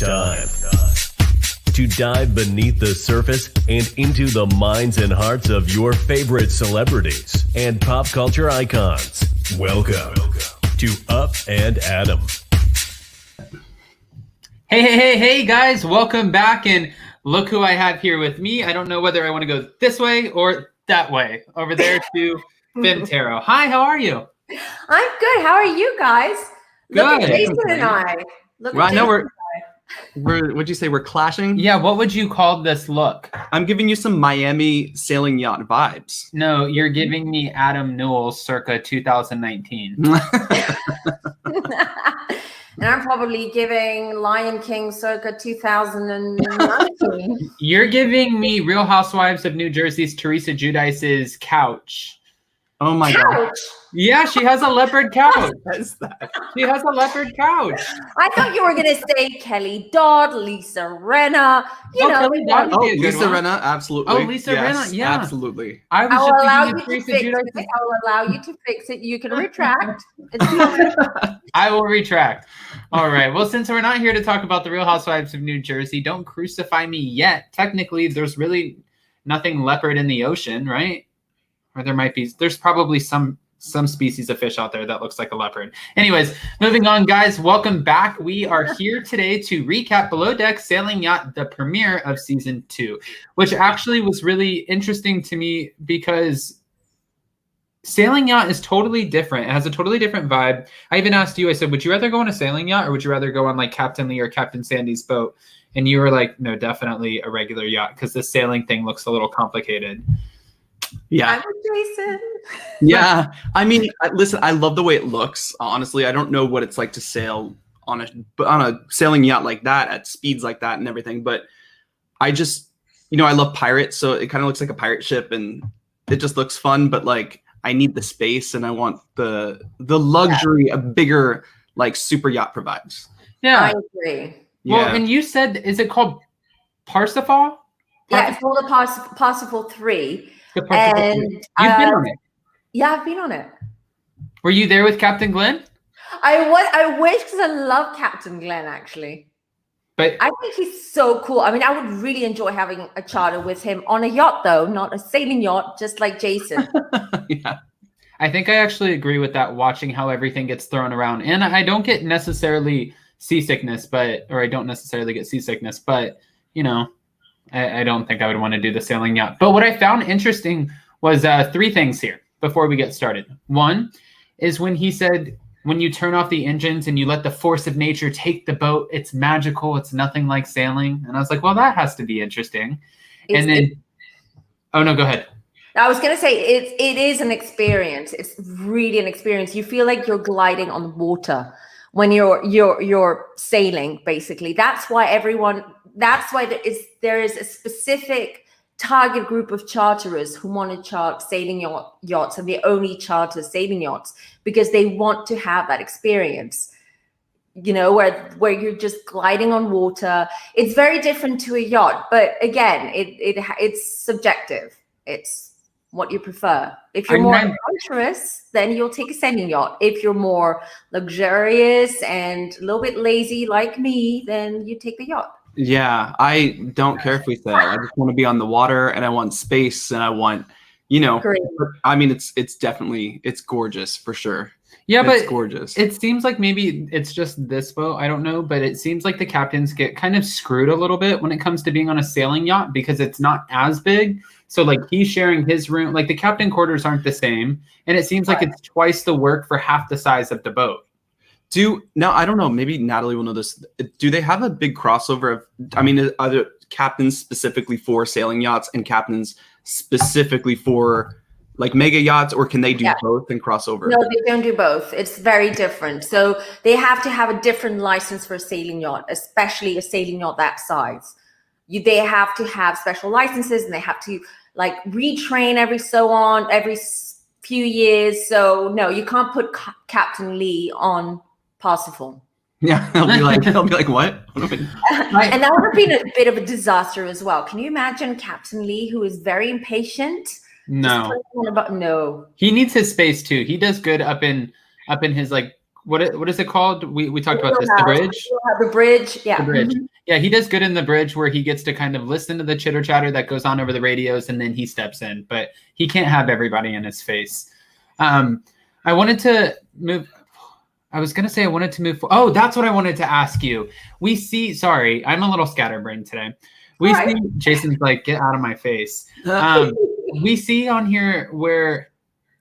It's time to dive beneath the surface and into the minds and hearts of your favorite celebrities and pop culture icons. Welcome to Up and Adam. Hey, guys. Welcome back. And look who I have here with me. I don't know whether I want to go this way or that way. Over there to Femme. Hi, how are you? I'm good. How are you guys? Good. Look at Jason and I. Well, I know what'd you say? We're clashing? Yeah, what would you call this look? I'm giving you some Miami sailing yacht vibes. No, you're giving me Adam Newell circa 2019. And I'm probably giving Lion King circa 2019. You're giving me Real Housewives of New Jersey's Teresa Giudice's couch. Oh my God. Yeah, she has a leopard couch. What is that? She has a leopard couch. I thought you were going to say Kelly Dodd, Lisa Rinna. Kelly Dodd would be a good Lisa one. Rinna, absolutely. Oh, Lisa Rinna, yeah. Absolutely. I will allow you to fix it. I will allow you to fix it. You can retract. I will retract. All right. Well, since we're not here to talk about the Real Housewives of New Jersey, don't crucify me yet. Technically, there's really nothing leopard in the ocean, right? Or there's probably some species of fish out there that looks like a leopard. Anyways, moving on, guys. Welcome back. We are here today to recap Below Deck Sailing Yacht, the premiere of season 2, which actually was really interesting to me because Sailing Yacht is totally different. It has a totally different vibe. I even asked you, I said, would you rather go on a sailing yacht or would you rather go on like Captain Lee or Captain Sandy's boat? And you were like, no, definitely a regular yacht because the sailing thing looks a little complicated. Yeah. I'm Jason. Yeah. I mean, listen, I love the way it looks. Honestly, I don't know what it's like to sail on a sailing yacht like that at speeds like that and everything. But I just, I love pirates. So it kind of looks like a pirate ship and it just looks fun. But like, I need the space and I want the luxury a bigger like super yacht provides. Yeah. I agree. Well, Yeah. and you said, is it called Parsifal? Yeah, it's called a Parsifal 3. And You've been on it. Yeah, I've been on it. Were you there with Captain Glenn? I wish because I love Captain Glenn actually. But I think he's so cool. I mean, I would really enjoy having a charter with him on a yacht though, not a sailing yacht, just like Jason. Yeah. I think I actually agree with that, watching how everything gets thrown around. And I don't get necessarily seasickness, but I don't I don't think I would want to do the sailing yacht. But what I found interesting was 3 things here before we get started. One is when he said, when you turn off the engines and you let the force of nature take the boat, it's magical. It's nothing like sailing. And I was like, well, that has to be interesting. Oh, no, go ahead. I was going to say it is an experience. It's really an experience. You feel like you're gliding on water when you're sailing, basically. That's why there is a specific target group of charterers who want to chart sailing yachts, and they only charter sailing yachts because they want to have that experience, where you're just gliding on water. It's very different to a yacht, but again, it's subjective. It's what you prefer. If you're more adventurous, then you'll take a sailing yacht. If you're more luxurious and a little bit lazy like me, then you take the yacht. Yeah, I don't care if we sail. I just want to be on the water and I want space and I want, Great. I mean, it's gorgeous for sure. Yeah, it's but gorgeous. It seems like maybe it's just this boat. I don't know, but it seems like the captains get kind of screwed a little bit when it comes to being on a sailing yacht because it's not as big. So like he's sharing his room, like the captain quarters aren't the same. And it seems like it's twice the work for half the size of the boat. I don't know. Maybe Natalie will know this. Do they have a big crossover are there captains specifically for sailing yachts and captains specifically for like mega yachts, or can they do both and cross over? No, they don't do both. It's very different. So they have to have a different license for a sailing yacht, especially a sailing yacht that size. They have to have special licenses and they have to like retrain every few years. So no, you can't put Captain Lee on Parsifal. Yeah, they'll be like, what? And that would have been a bit of a disaster as well. Can you imagine Captain Lee, who is very impatient? No. No. He needs his space too. He does good up in his like what is it called? We talked about this, the bridge. The bridge, yeah. The bridge. Mhm. Yeah, he does good in the bridge where he gets to kind of listen to the chitter chatter that goes on over the radios, and then he steps in. But he can't have everybody in his face. I wanted to move. I was gonna say I wanted to move. Oh, that's what I wanted to ask you. We see. Sorry, I'm a little scatterbrained today. We see. Jason's like, get out of my face. We see on here where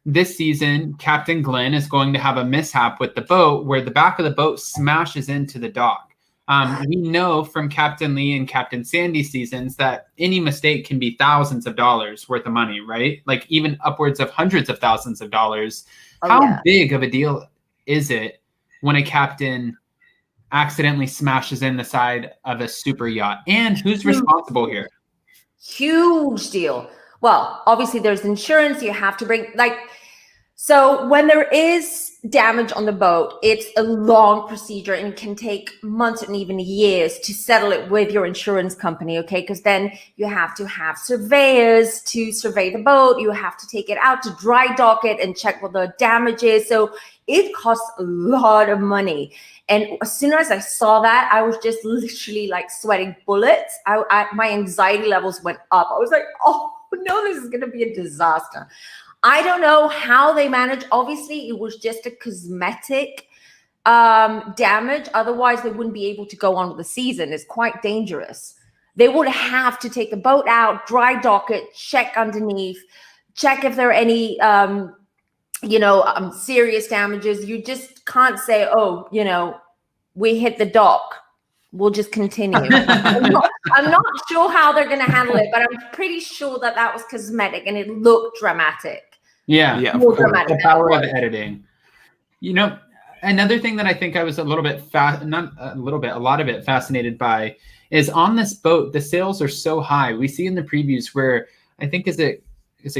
this season, Captain Glenn is going to have a mishap with the boat where the back of the boat smashes into the dock. We know from Captain Lee and Captain Sandy seasons that any mistake can be thousands of dollars worth of money, right? Like even upwards of hundreds of thousands of dollars. How big of a deal is it when a captain accidentally smashes in the side of a super yacht? And who's responsible here? Huge deal. Well, obviously there's insurance. You have to bring so when there is damage on the boat, it's a long procedure and can take months and even years to settle it with your insurance company, okay? Because then you have to have surveyors to survey the boat. You have to take it out to dry dock it and check what the damage is. So it costs a lot of money. And as soon as I saw that, I was just literally like sweating bullets. My anxiety levels went up. I was like, oh no, this is going to be a disaster. I don't know how they managed. Obviously, it was just a cosmetic damage. Otherwise, they wouldn't be able to go on with the season. It's quite dangerous. They would have to take the boat out, dry dock it, check underneath, check if there are any, serious damages. You just can't say, oh, we hit the dock. We'll just continue. I'm not sure how they're going to handle it, but I'm pretty sure that was cosmetic and it looked dramatic. Yeah. More dramatic. The power of editing. Another thing that I think I was a lot of it fascinated by is on this boat, the sails are so high. We see in the previews where I think, is it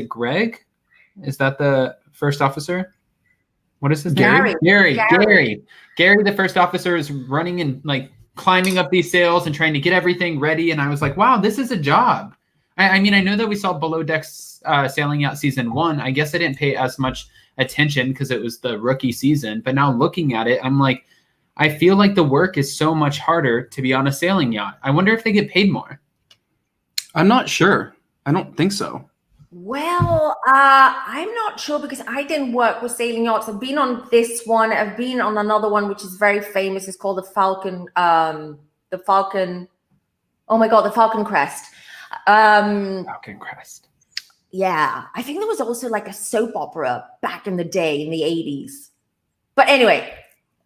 Greg? Is that the first officer? What is his name? Gary, the first officer, is running and like climbing up these sails and trying to get everything ready. And I was like, wow, this is a job. I mean, I know that we saw Below Decks Sailing Yacht season 1. I guess I didn't pay as much attention because it was the rookie season. But now looking at it, I'm like, I feel like the work is so much harder to be on a sailing yacht. I wonder if they get paid more. I'm not sure. I don't think so. Well, I'm not sure because I didn't work with sailing yachts. I've been on this one. I've been on another one, which is very famous. It's called the Falcon. The Falcon Crest. Falcon Crest. Yeah, I think there was also like a soap opera back in the day in the 80s. But anyway,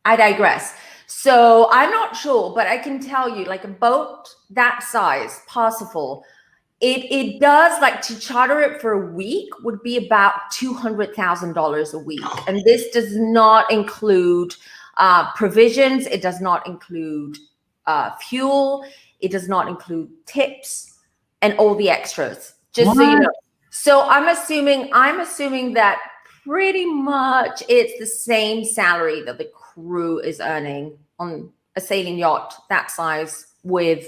I digress. So I'm not sure, but I can tell you, like a boat that size, Parsifal, it does, like, to charter it for a week would be about $200,000 a week. And this does not include provisions. It does not include fuel. It does not include tips and all the extras, just so you know. So I'm assuming that pretty much it's the same salary that the crew is earning on a sailing yacht that size with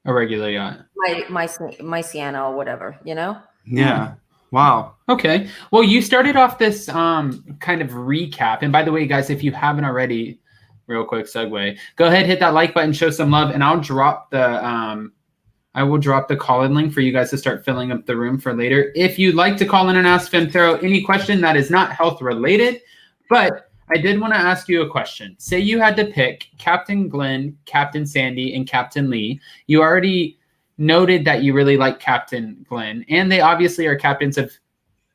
a regular yacht. My Sienna or whatever, Yeah. Wow. Okay. Well, you started off this kind of recap. And by the way, guys, if you haven't already, real quick segue, go ahead, hit that like button, show some love, and I'll drop the call-in link for you guys to start filling up the room for later. If you'd like to call in and ask Femme any question that is not health related, but I did want to ask you a question. Say you had to pick Captain Glenn, Captain Sandy, and Captain Lee. You already noted that you really like Captain Glenn, and they obviously are captains of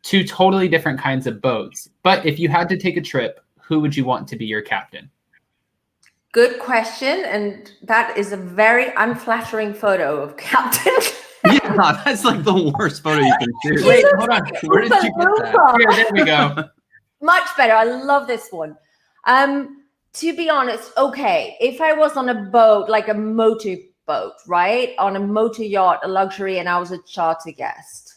two totally different kinds of boats. But if you had to take a trip, who would you want to be your captain? Good question, and that is a very unflattering photo of Captain. Yeah, that's like the worst photo you can do. Wait, hold on. Where did you get that? Here, there we go. Much better. I love this one. To be honest, okay, if I was on a boat, like a motor boat, right? On a motor yacht, a luxury, and I was a charter guest.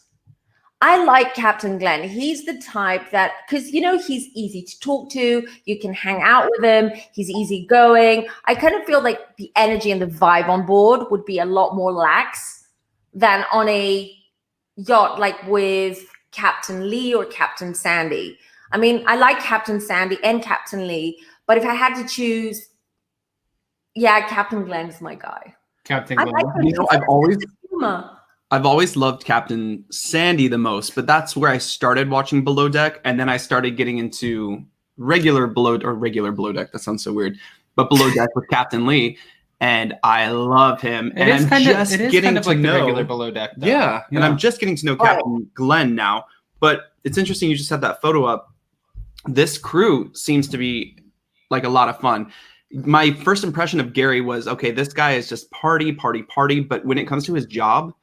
I like Captain Glenn. He's the type that, because, he's easy to talk to. You can hang out with him. He's easygoing. I kind of feel like the energy and the vibe on board would be a lot more lax than on a yacht like with Captain Lee or Captain Sandy. I mean, I like Captain Sandy and Captain Lee, But if I had to choose, yeah, Captain Glenn's my guy. Captain I Glenn. like him. You know, I've always loved Captain Sandy the most, but that's where I started watching Below Deck, and then I started getting into regular Below Deck. That sounds so weird, but Below Deck with Captain Lee, and I love him. It is I'm just getting kind of to like know the regular Below Deck. Though. Yeah, and I'm just getting to know Captain Glenn now. But it's interesting you just had that photo up. This crew seems to be like a lot of fun. My first impression of Gary was, okay, this guy is just party. But when it comes to his job,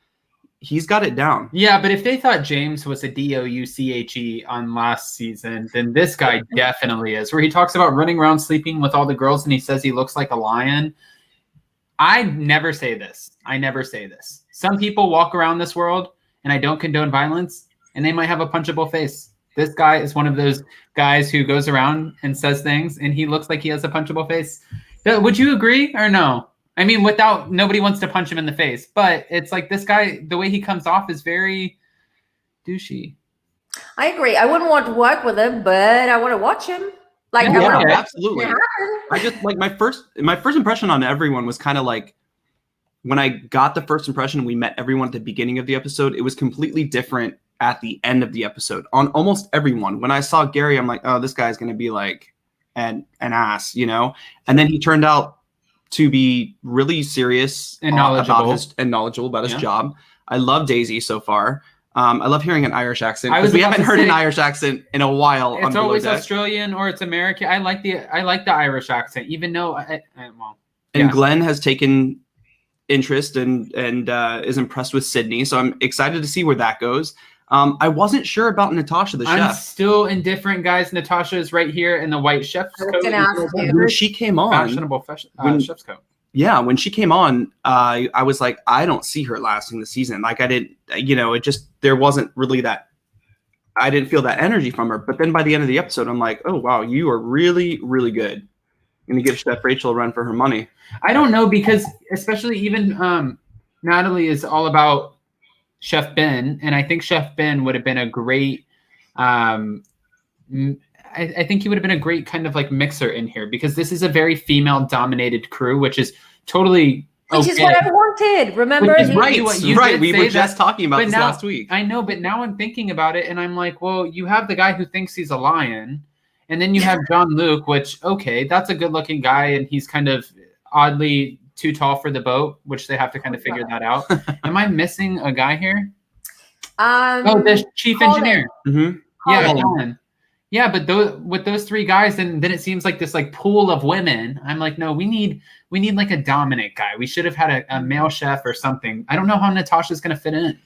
he's got it down. Yeah, but if they thought James was a DOUCHE on last season, then this guy definitely is. Where he talks about running around sleeping with all the girls and he says he looks like a lion. I never say this. Some people walk around this world, and I don't condone violence, and they might have a punchable face. This guy is one of those guys who goes around and says things, and he looks like he has a punchable face. Would you agree or no? I mean, nobody wants to punch him in the face, but it's like this guy, the way he comes off is very douchey. I agree. I wouldn't want to work with him, but I want to watch him. Like, Yeah, I want absolutely. I just like my first impression on everyone was kind of like when I got the first impression, we met everyone at the beginning of the episode. It was completely different at the end of the episode on almost everyone. When I saw Gary, I'm like, oh, this guy's going to be like an ass, you know? And then he turned out to be really serious and knowledgeable about his job. I love Daisy so far. I love hearing an Irish accent because we haven't heard an Irish accent in a while. It's always Australian or it's American. I like the Irish accent, even though Glenn has taken interest and is impressed with Sydney, so I'm excited to see where that goes. I wasn't sure about Natasha the chef. I'm still indifferent, guys. Natasha is right here in the white chef's coat. When she came on, fashionable chef's coat. Yeah, when she came on, I was like, I don't see her lasting the season. Like I didn't, there wasn't really that. I didn't feel that energy from her. But then by the end of the episode, I'm like, oh wow, you are really, really good. I'm gonna give Chef Rachel a run for her money. I don't know, because especially even Natalie is all about Chef Ben, and I think Chef Ben would have been a great. I think he would have been a great kind of like mixer in here, because this is a very female-dominated crew, which is totally which is what I wanted. Remember, right? We were just talking about this last week. I know, but now I'm thinking about it, and I'm like, well, you have the guy who thinks he's a lion, and then you have John Luke, which that's a good-looking guy, and he's kind of oddly too tall for the boat, which they have to kind of figure that out. Am I missing a guy here? The chief engineer. Mm-hmm. Yeah, Colin. Yeah, but with those three guys, then it seems like this like pool of women. I'm like, no, we need like a dominant guy. We should have had a male chef or something. I don't know how Natasha's going to fit in.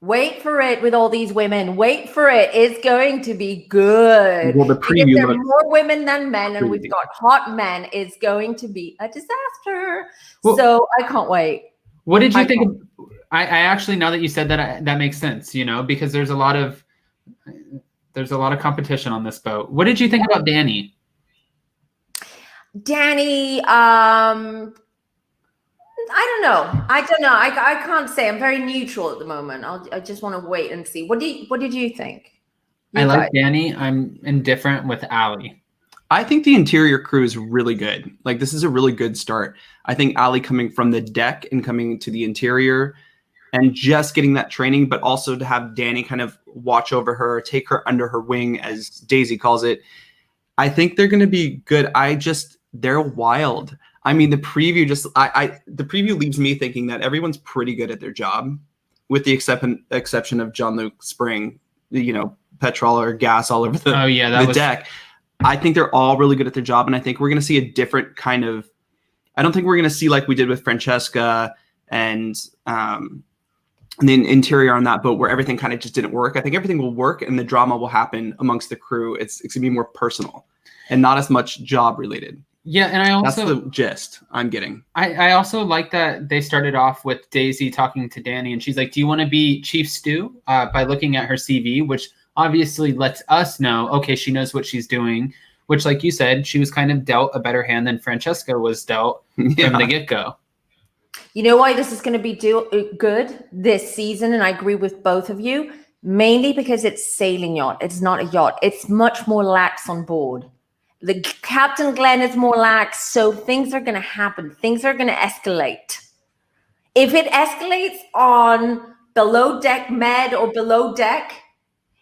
Wait for it with all these women. Wait for it. It's going to be good. Well, the preview there are more women than men, and we've got hot men. It's going to be a disaster. Well, so I can't wait. What did you think? I actually, now that you said that, that makes sense. Because there's a lot of competition on this boat. What did you think about Danny? Danny, I don't know. I can't say. I'm very neutral at the moment. I just want to wait and see. What did you think? I like Danny. I'm indifferent with Allie. I think the interior crew is really good. Like, this is a really good start. I think Allie coming from the deck and coming to the interior and just getting that training, but also to have Danny kind of watch over her, take her under her wing, as Daisy calls it. I think they're going to be good. They're wild. I mean, the preview the preview leaves me thinking that everyone's pretty good at their job, with the exception of John Luke Spring, petrol or gas all over the deck. I think they're all really good at their job, and I think we're going to see a different kind of. I don't think we're going to see like we did with Francesca and the interior on that boat, where everything kind of just didn't work. I think everything will work, and the drama will happen amongst the crew. It's going to be more personal and not as much job related. Yeah, and that's the gist I'm getting. I also like that they started off with Daisy talking to Danny, and she's like, do you want to be Chief Stew? By looking at her CV, which obviously lets us know, okay, she knows what she's doing, which, like you said, she was kind of dealt a better hand than Francesca was dealt from the get-go. You know why this is going to be good this season, and I agree with both of you, mainly because it's sailing yacht. It's not a yacht. It's much more lax on board. The Captain Glenn is more lax, so things are going to happen. Things are going to escalate. If it escalates on below deck med or below deck,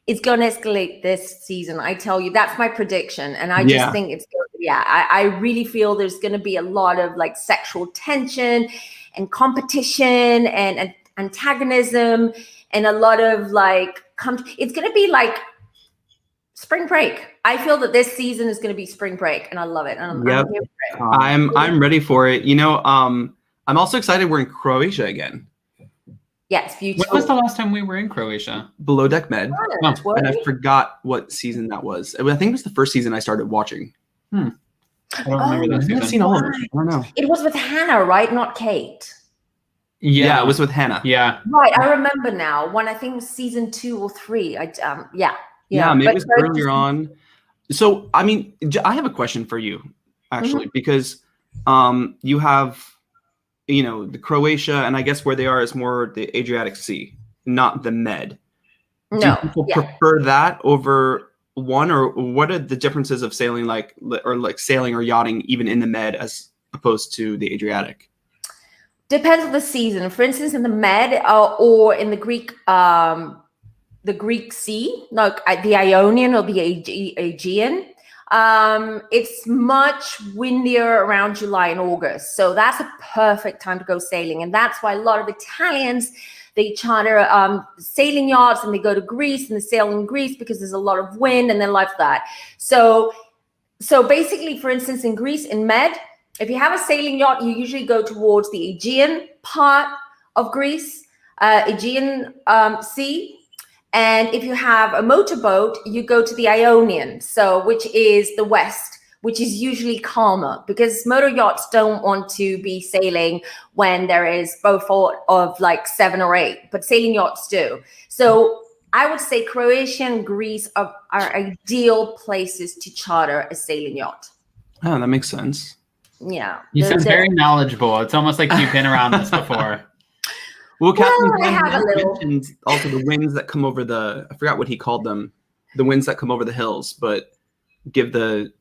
it's going to escalate this season. I tell you, that's my prediction. And I just think it's, I really feel there's going to be a lot of like sexual tension and competition and antagonism and a lot of like, it's going to be like spring break. I feel that this season is going to be spring break, and I love it. And I'm ready for it. You know, I'm also excited we're in Croatia again. Yes, beautiful. When was the last time we were in Croatia? Below Deck Med. Oh, and I forgot what season that was. I think it was the first season I started watching. I don't remember that season. I've seen all of it. I don't know. It was with Hannah, right? Not Kate. Yeah, it was with Hannah. Yeah. Right, I remember now. When I think it was season 2 or 3. Yeah, maybe it was earlier on. So, I mean, I have a question for you, actually, because you have, you know, the Croatia, and I guess where they are is more the Adriatic Sea, not the Med. No. Do people prefer that over one, or what are the differences of sailing sailing or yachting even in the Med as opposed to the Adriatic? Depends on the season. For instance, in the Med or in the Greek Sea, like the Ionian or the Aegean, it's much windier around July and August. So that's a perfect time to go sailing. And that's why a lot of Italians, they charter sailing yachts and they go to Greece and they sail in Greece because there's a lot of wind and they like that. So basically, for instance, in Greece, in Med, if you have a sailing yacht, you usually go towards the Aegean part of Greece, Aegean Sea. And if you have a motorboat, you go to the Ionian, which is the west, which is usually calmer because motor yachts don't want to be sailing when there is Beaufort of like 7 or 8, but sailing yachts do. So I would say Croatia and Greece are ideal places to charter a sailing yacht. Oh, that makes sense. Yeah. You sound very knowledgeable. It's almost like you've been around this before. Well, Captain I have a little. mentioned also the winds that come over I forgot what he called them, the winds that come over the hills, but give the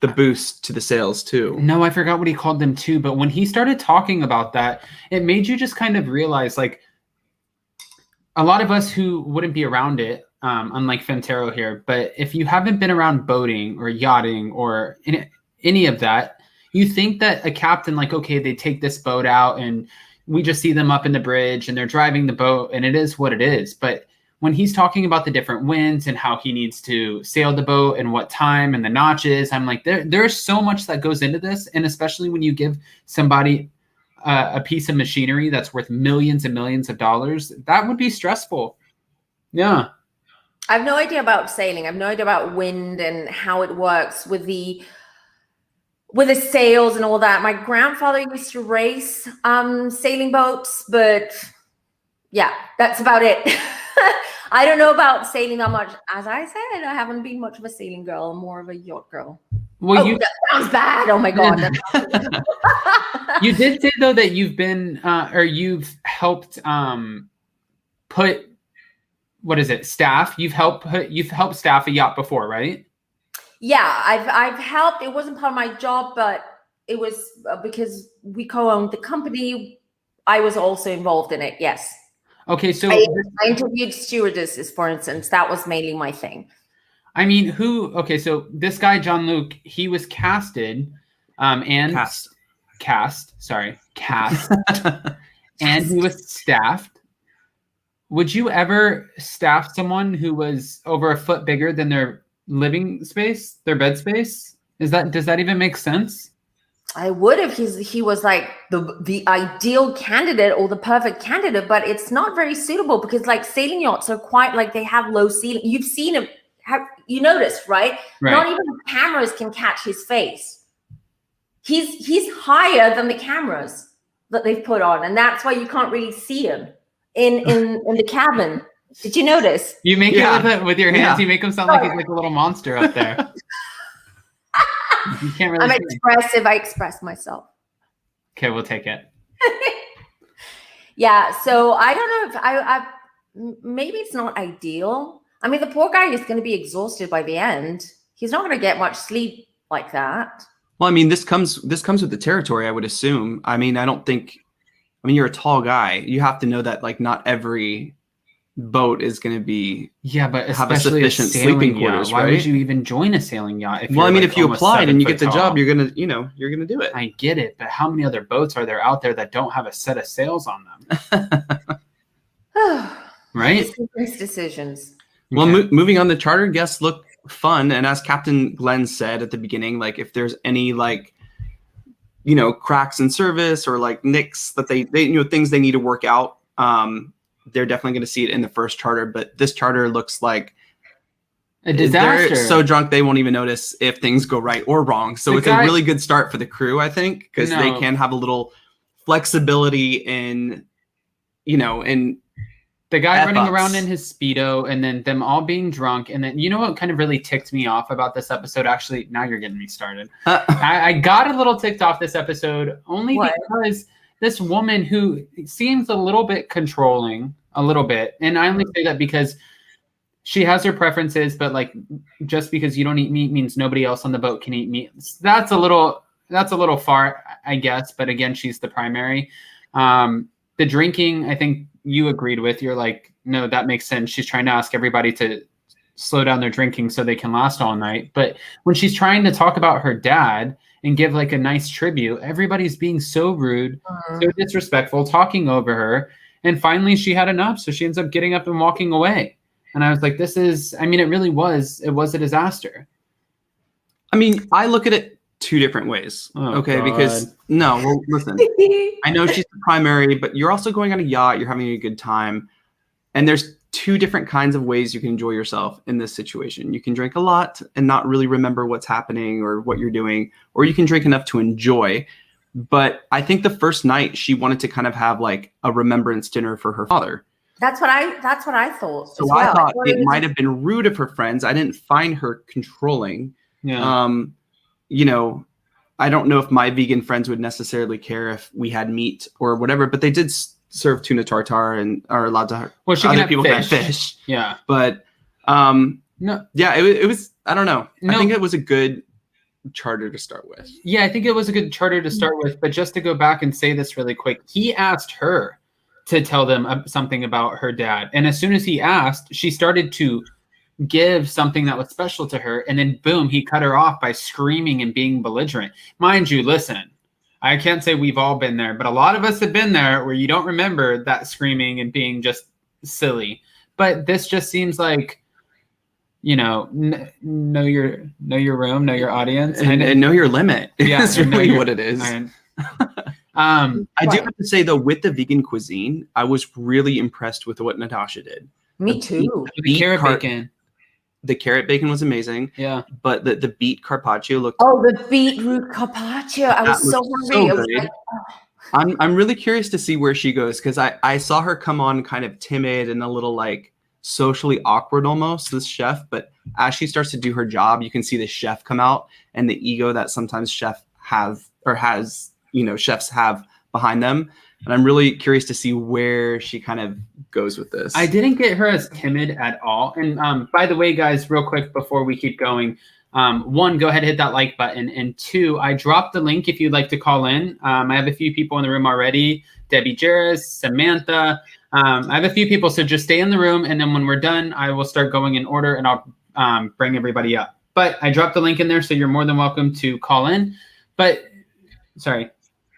boost to the sails too. No, I forgot what he called them too, but when he started talking about that, it made you just kind of realize, like, a lot of us who wouldn't be around it, unlike Fentero here, but if you haven't been around boating or yachting or any of that, you think that a captain, like, okay, they take this boat out and we just see them up in the bridge and they're driving the boat and it is what it is. But when he's talking about the different winds and how he needs to sail the boat and what time and the notches, I'm like, there's so much that goes into this. And especially when you give somebody a piece of machinery that's worth millions and millions of dollars, that would be stressful. Yeah. I have no idea about sailing. I have no idea about wind and how it works with the sails and all that. My grandfather used to race sailing boats, but yeah, that's about it. I don't know about sailing that much. As I said, I haven't been much of a sailing girl. I'm more of a yacht girl. Well, that sounds bad. Oh my God. You did say though that you've been or you've helped put, what is it, staff? You've helped staff a yacht before, right? Yeah, I've helped. It wasn't part of my job, but it was because we co-owned the company. I was also involved in it. Yes. Okay, so I interviewed stewardesses, for instance. That was mainly my thing. I mean, so this guy, Jean-Luc, he was casted and cast, and he was staffed. Would you ever staff someone who was over a foot bigger than their living space, their bed space? Does that even make sense? I would if he was like the ideal candidate or the perfect candidate, but it's not very suitable because like sailing yachts are quite like they have low ceiling. You've seen him, you noticed, right? Not even the cameras can catch his face. He's higher than the cameras that they've put on, and that's why you can't really see him in the cabin. Did you notice? You make it with your hands. You make him sound like he's like a little monster up there. You can't really. I'm expressive. I express myself. Okay, we'll take it. Yeah. So I don't know if I maybe it's not ideal. I mean, the poor guy is going to be exhausted by the end. He's not going to get much sleep like that. Well, I mean, this comes with the territory, I would assume. I mean, you're a tall guy. You have to know that like not every boat is going to be but have a especially sufficient sleeping quarters, Why right? would you even join a sailing yacht? If you applied and you get the job, you're gonna do it. I get it, but how many other boats are there out there that don't have a set of sails on them? Right? Business decisions. Well, moving on, the charter guests look fun, and as Captain Glenn said at the beginning, like if there's any like cracks in service or like nicks that they things they need to work out, they're definitely going to see it in the first charter. But this charter looks like a disaster. They're so drunk they won't even notice if things go right or wrong. So it's a really good start for the crew, I think, because they can have a little flexibility in the guy running around in his Speedo, and then them all being drunk. And then, you know what kind of really ticked me off about this episode? Actually, now you're getting me started. I got a little ticked off this episode only because this woman who seems a little bit controlling, a little bit. And I only say that because she has her preferences, but like just because you don't eat meat means nobody else on the boat can eat meat. That's a little far, I guess. But again, she's the primary. The drinking, I think you agreed with. You're like, no, that makes sense. She's trying to ask everybody to slow down their drinking so they can last all night. But when she's trying to talk about her dad and give like a nice tribute, everybody's being so rude, so disrespectful, talking over her. And finally she had enough. So she ends up getting up and walking away. And I was like, it really was a disaster. I mean, I look at it two different ways. Okay. God. Listen, I know she's the primary, but you're also going on a yacht. You're having a good time. And there's two different kinds of ways you can enjoy yourself in this situation. You can drink a lot and not really remember what's happening or what you're doing, or you can drink enough to enjoy. But I think the first night she wanted to kind of have like a remembrance dinner for her father. That's what I thought. So I thought it might have been rude of her friends. I didn't find her controlling. Yeah. I don't know if my vegan friends would necessarily care if we had meat or whatever, but they did serve tuna tartare and are allowed to. Well, other people can have fish. Yeah. But no. Yeah, it was. I don't know. No. I think it was a good charter to start with. Yeah, I think it was a good charter to start with. But just to go back and say this really quick, he asked her to tell them something about her dad, and as soon as he asked, she started to give something that was special to her, and then boom, he cut her off by screaming and being belligerent. Mind you, listen, I can't say we've all been there, but a lot of us have been there where you don't remember that screaming and being just silly. But this just seems like, know your room, know your audience, and know your limit. Yeah, that's really what it is. I do have to say though, with the vegan cuisine, I was really impressed with what Natasha did. Me too. The carrot bacon. The carrot bacon was amazing. Yeah. But the beet carpaccio looked. Oh, the beetroot carpaccio! I was so hungry. I'm really curious to see where she goes, because I saw her come on kind of timid and a little like socially awkward almost, this chef. But as she starts to do her job, you can see the chef come out and the ego that sometimes chefs have behind them. And I'm really curious to see where she kind of goes with this. I didn't get her as timid at all. And by the way, guys, real quick before we keep going, one, go ahead and hit that like button. And two, I dropped the link if you'd like to call in. I have a few people in the room already. Debbie Jarris, Samantha. I have a few people, so just stay in the room. And then when we're done, I will start going in order and I'll bring everybody up. But I dropped the link in there, so you're more than welcome to call in. But sorry,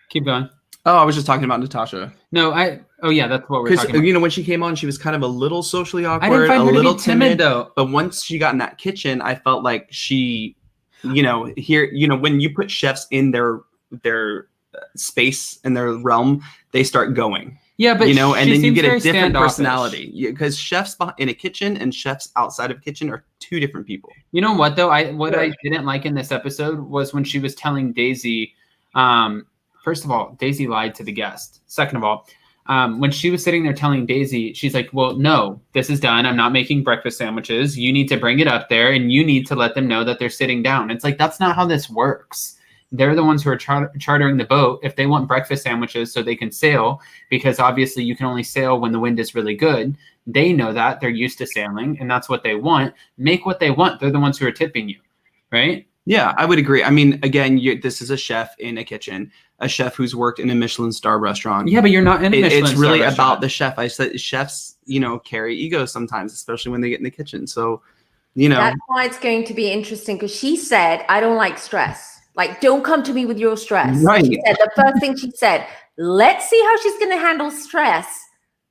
keep going. Oh, I was just talking about Natasha. No, yeah, that's what we're talking about. When she came on, she was kind of a little socially awkward, I didn't find her a little to be timid though. But once she got in that kitchen, I felt like she, when you put chefs in their space and their realm, they start going. Yeah, but and then you get a different standoffish personality, because chefs in a kitchen and chefs outside of a kitchen are two different people. You know what though? I didn't like in this episode was when she was telling Daisy. First of all, Daisy lied to the guest. Second of all, when she was sitting there telling Daisy, she's like, well, no, this is done. I'm not making breakfast sandwiches. You need to bring it up there and you need to let them know that they're sitting down. It's like, that's not how this works. They're the ones who are chartering the boat. If they want breakfast sandwiches so they can sail, because obviously you can only sail when the wind is really good. They know that. They're used to sailing and that's what they want. Make what they want. They're the ones who are tipping you, right? Yeah, I would agree. I mean, again, this is a chef in a kitchen, a chef who's worked in a Michelin star restaurant. Yeah, but you're not in a Michelin It's star really restaurant. about the chef. I said chefs, carry egos sometimes, especially when they get in the kitchen. So, That's why it's going to be interesting, because she said, I don't like stress. Like, don't come to me with your stress. Right. She said, the first thing she said, let's see how she's going to handle stress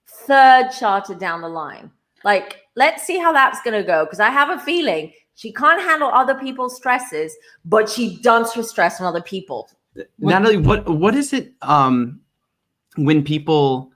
third charter down the line. Like, let's see how that's going to go, because I have a feeling she can't handle other people's stresses, but she dumps her stress on other people. Natalie, what is it when people,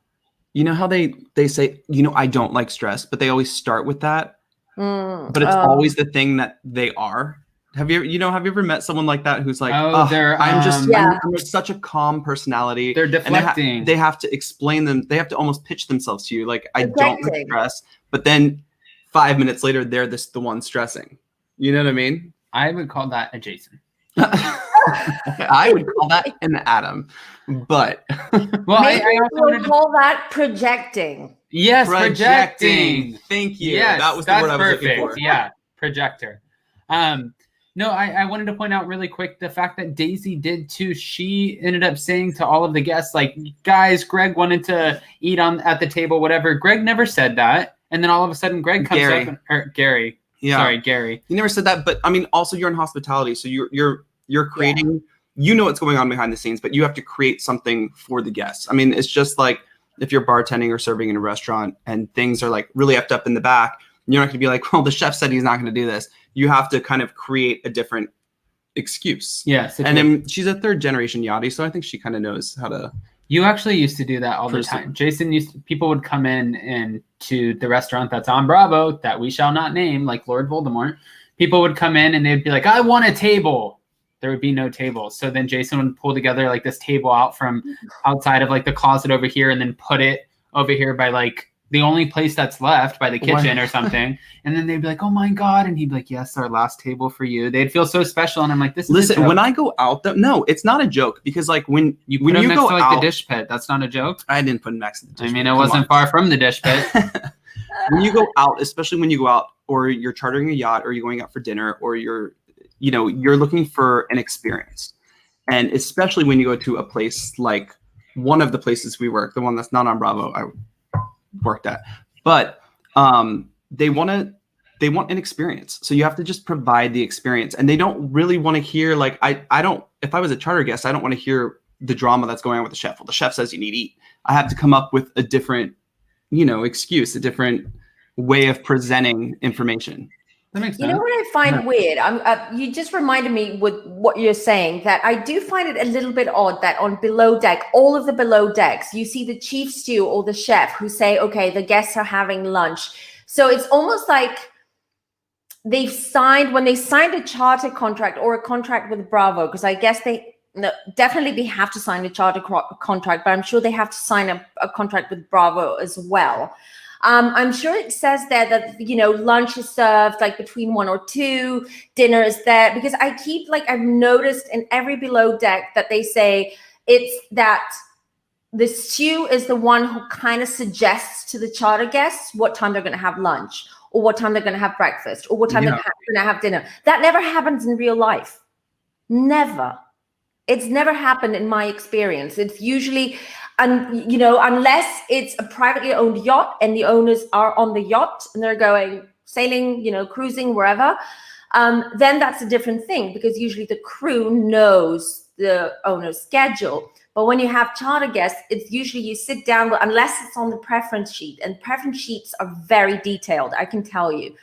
how they say, I don't like stress, but they always start with that. But it's always the thing that they are. Have you ever met someone like that who's like, I'm such a calm personality. They're deflecting. And they have to explain them. They have to almost pitch themselves to you. Like, I don't like stress, but then 5 minutes later, they're the one stressing. You know what I mean? I would call that a Jason. I would call that an Adam, but I also call that projecting. Yes, projecting. Thank you. Yes, that was the word I was looking for. Yeah, projector. No, I wanted to point out really quick the fact that Daisy did too. She ended up saying to all of the guests, like, guys, Greg wanted to eat at the table, whatever. Greg never said that, and then all of a sudden, Greg comes up and Gary. Yeah. Sorry, Gary. You never said that, but I mean, also you're in hospitality, so you're creating. You know what's going on behind the scenes, but you have to create something for the guests. I mean, it's just like if you're bartending or serving in a restaurant and things are like really effed up in the back, you're not going to be like, well, the chef said he's not going to do this. You have to kind of create a different excuse. Yes. And then she's a third generation yachty, so I think she kind of knows how to. You actually used to do that all the time. Jason people would come in to the restaurant that's on Bravo that we shall not name, like Lord Voldemort. People would come in and they'd be like, I want a table. There would be no table. So then Jason would pull together like this table out from outside of like the closet over here and then put it over here by like the only place that's left by the kitchen or something. And then they'd be like, oh my God. And he'd be like, yes, our last table for you. They'd feel so special. And I'm like, listen, when I go out though, no, it's not a joke, because like when you go to, like, out, the dish pit, that's not a joke. I didn't put him next to the dish pit. I mean, it wasn't far from the dish pit. When you go out, especially when you go out or you're chartering a yacht or you're going out for dinner or you're looking for an experience. And especially when you go to a place like one of the places we work, the one that's not on Bravo, I worked at, but they want an experience. So you have to just provide the experience, and they don't really want to hear, like, I don't, if I was a charter guest, I don't want to hear the drama that's going on with the chef. Well, the chef says you need to eat. I have to come up with a different, excuse, a different way of presenting information. That makes sense. You know what I find weird? You just reminded me with what you're saying that I do find it a little bit odd that on below deck, all of the below decks, you see the chief stew or the chef who say, okay, the guests are having lunch. So it's almost like when they signed a charter contract or a contract with Bravo, because I guess they have to sign a charter contract, but I'm sure they have to sign a contract with Bravo as well. I'm sure it says there that, lunch is served like between 1 or 2, dinner is there, because I've noticed in every below deck that they say it's that the stew is the one who kind of suggests to the charter guests what time they're going to have lunch or what time they're going to have breakfast or what time they're going to have dinner. That never happens in real life. Never. It's never happened in my experience. It's usually, unless it's a privately owned yacht and the owners are on the yacht and they're going sailing, cruising, wherever, then that's a different thing, because usually the crew knows the owner's schedule. But when you have charter guests, it's usually you sit down, unless it's on the preference sheet, and preference sheets are very detailed, I can tell you.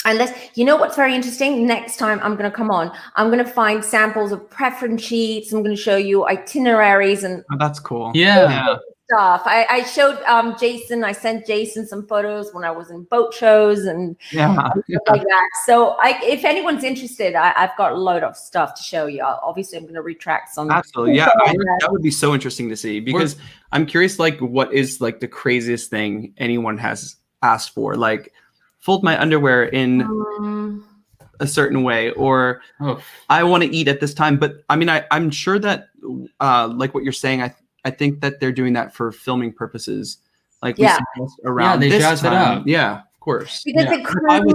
Unless, what's very interesting? Next time I'm going to come on, I'm going to find samples of preference sheets. I'm going to show you itineraries and that's cool. Yeah. Stuff. I showed Jason. I sent Jason some photos when I was in boat shows and stuff like that. So if anyone's interested, I've got a load of stuff to show you. Obviously, I'm going to retract some. Absolutely, yeah. That would be so interesting to see, because I'm curious, like, what is like the craziest thing anyone has asked for, like fold my underwear in a certain way, or I want to eat at this time. But I mean, I'm sure that like what you're saying, I think that they're doing that for filming purposes. Like we suggest around they this jazz time. it up. Yeah, of course. Because the crew,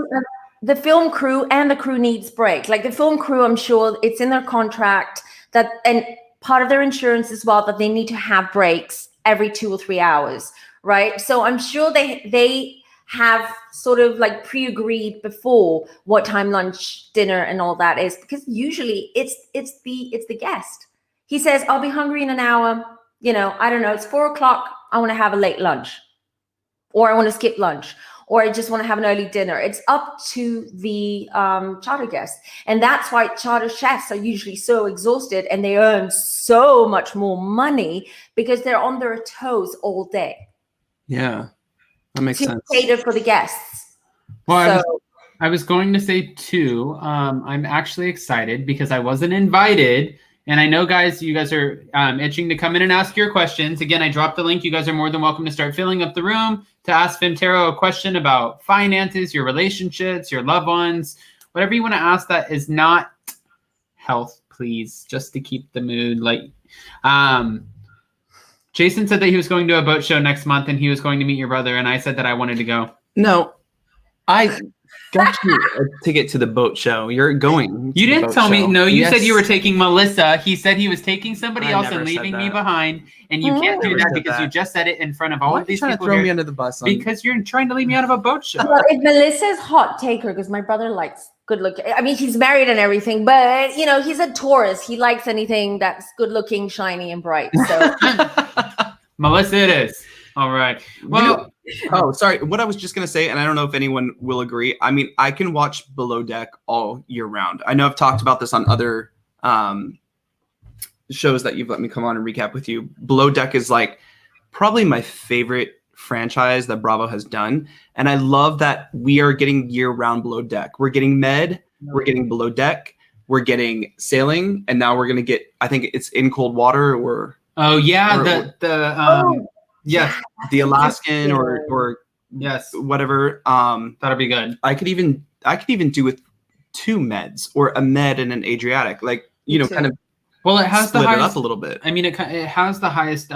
the film crew and the crew needs break. Like the film crew, I'm sure it's in their contract that, and part of their insurance as well, that they need to have breaks every 2 or 3 hours, right? So I'm sure they have sort of like pre-agreed before what time lunch, dinner, and all that is, because usually it's the guest. He says, I'll be hungry in an hour. You know, I don't know, it's 4 o'clock. I want to have a late lunch, or I want to skip lunch, or I just want to have an early dinner. It's up to the charter guest. And that's why charter chefs are usually so exhausted and they earn so much more money, because they're on their toes all day. Yeah, that makes to sense. cater for the guests. Well, So- I was going to say too, I'm actually excited because I wasn't invited. And I know, guys, you guys are itching to come in and ask your questions. Again, I dropped the link. You guys are more than welcome to start filling up the room to ask Femme a question about finances, your relationships, your loved ones, whatever you want to ask that is not health, please, just to keep the mood light. Jason said that he was going to a boat show next month and he was going to meet your brother. And I said that I wanted to go. No, I got you a ticket to the boat show. You're going. You didn't tell me. No, you said you were Yes. taking Melissa. He said he was taking somebody I else never and said leaving me that. behind. And you can't do Never that said because you that. just said it in front of all Why of are you these trying to people throw me here. under the bus? Because you're trying to leave me out of a boat show. Well, if Melissa's hot, take her, because my brother likes good looking. I mean, he's married and everything, but you know, he's a Taurus. He likes anything that's good looking, shiny, and bright. So Melissa, it is. All right. Well, Oh, sorry. What I was just going to say, and I don't know if anyone will agree. I mean, I can watch Below Deck all year round. I know I've talked about this on other shows that you've let me come on and recap with you. Below Deck is like probably my favorite franchise that Bravo has done. And I love that we are getting year round Below Deck. We're getting Med, we're getting Below Deck, we're getting Sailing, and now we're going to get, I think it's In Cold Water or oh yeah, Oh. yes, the Alaskan or yes, whatever. that'll be good. I could even do with 2 meds or a med and an Adriatic, like, you know, too. kind of Well, it has the split it highest. up a little bit. I mean, it has the highest.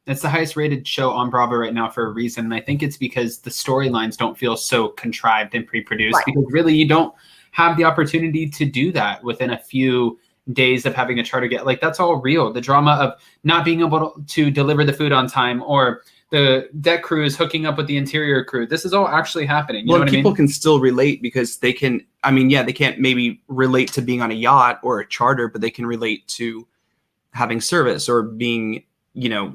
It's the highest rated show on Bravo right now for a reason. And I think it's because the storylines don't feel so contrived and pre-produced. Right. Because really, you don't have the opportunity to do that within a few days of having a charter get. Like, that's all real. The drama of not being able to deliver the food on time, or the deck crew is hooking up with the interior crew. This is all actually happening. You know Well, what I people mean? can still relate because they can. I mean, yeah, they can't maybe relate to being on a yacht or a charter, but they can relate to having service or being, you know,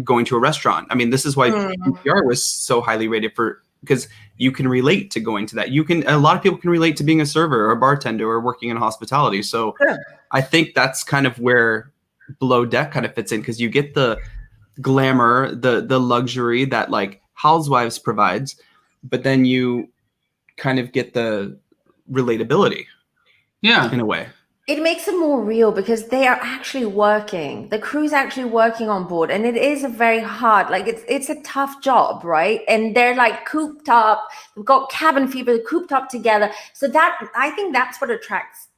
going to a restaurant. I mean, this is why NPR was so highly rated, for because you can relate to going to that. A lot of people can relate to being a server or a bartender or working in hospitality. So Sure. I think that's kind of where Below Deck kind of fits in, because you get the glamour, the luxury that like Housewives provides, but then you kind of get the relatability Yeah. in a way. it makes it more real because they are actually working. The crew's actually working on board, and it is a very hard, like it's a tough job, right? And they're like cooped up. They've got cabin fever, cooped up together. So that, I think that's what attracts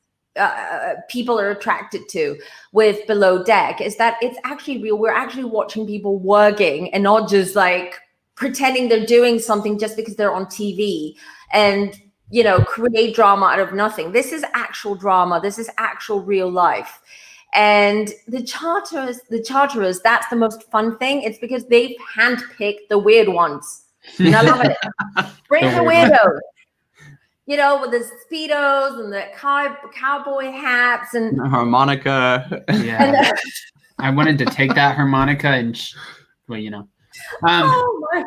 people are attracted to with Below Deck, is that it's actually real. We're actually watching people working and not just like pretending they're doing something just because they're on TV and, you know, create drama out of nothing. This is actual drama. This is actual real life. And the charterers, that's the most fun thing. It's because they've handpicked the weird ones. And I love it. Bring the weirdos. You know, with the Speedos and the cowboy hats and Harmonica. Yeah. I wanted to take that harmonica and, well, you know. oh my.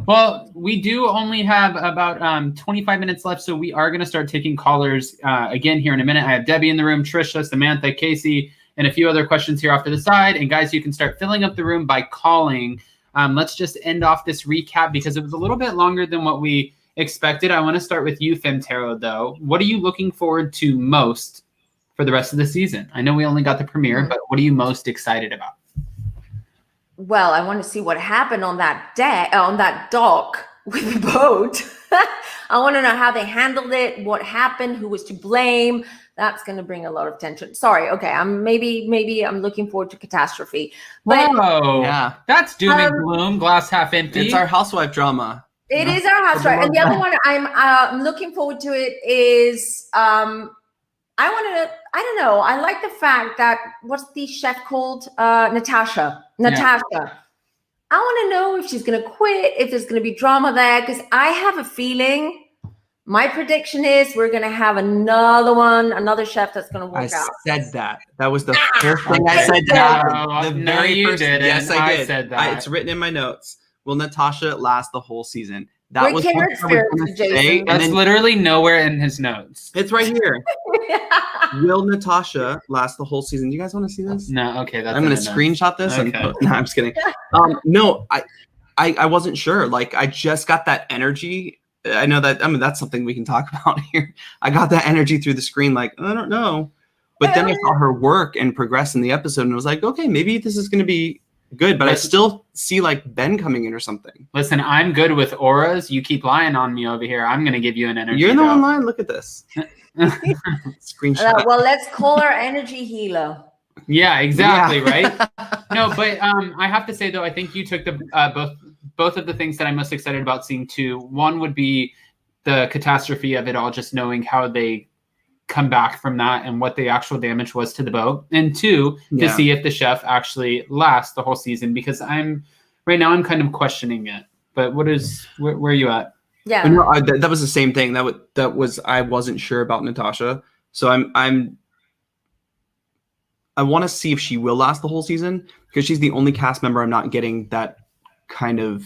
Well, we do only have about 25 minutes left, so we are going to start taking callers again here in a minute. I have Debbie in the room, Trisha, Samantha, Casey, and a few other questions here off to the side. And guys, you can start filling up the room by calling. Let's just end off this recap because it was a little bit longer than what we expected. I want to start with you, Femme, though. What are you looking forward to most for the rest of the season? I know we only got the premiere, but what are you most excited about? Well, I want to see what happened on that deck, on that dock with the boat. I want to know how they handled it, what happened, who was to blame. That's going to bring a lot of tension. Sorry. Okay. Maybe I'm looking forward to catastrophe. But Whoa. Yeah. That's doom and gloom, glass half empty. It's our housewife drama. It is our house, right? And the other one I'm looking forward to it is I don't know. I like the fact that what's the chef called? Natasha. Natasha. I want to know if she's going to quit, if there's going to be drama there, because I have a feeling. My prediction is we're going to have another chef that's going to work out. I said that. That was the first thing I said. Yes, I did. Said that. It's written in my notes. Will Natasha last the whole season? That was what I was going to say. That's literally nowhere in his notes. It's right here. Will Natasha last the whole season? Do you guys want to see this? No. Okay. I'm going to screenshot this. Okay. No, I'm just kidding. No, I wasn't sure. Like, I just got that energy. I know that. I mean, that's something we can talk about here. I got that energy through the screen. Like, I don't know. But then I saw her work and progress in the episode, and I was like, okay, maybe this is going to be good. But I still see like Ben coming in or something. Listen, I'm good with auras. You keep lying on me over here. I'm going to give you an energy. You're in the online. Look at this. Screenshot. Well, let's call her energy healer. Yeah, exactly. Right. No, but I have to say though, I think you took the both of the things that I'm most excited about seeing too. One would be the catastrophe of it all, just knowing how they come back from that and what the actual damage was to the boat. And two, to see if the chef actually lasts the whole season, because right now I'm kind of questioning it. But where are you at? Yeah. No, that was the same thing. That was I wasn't sure about Natasha. So I want to see if she will last the whole season, because she's the only cast member I'm not getting that kind of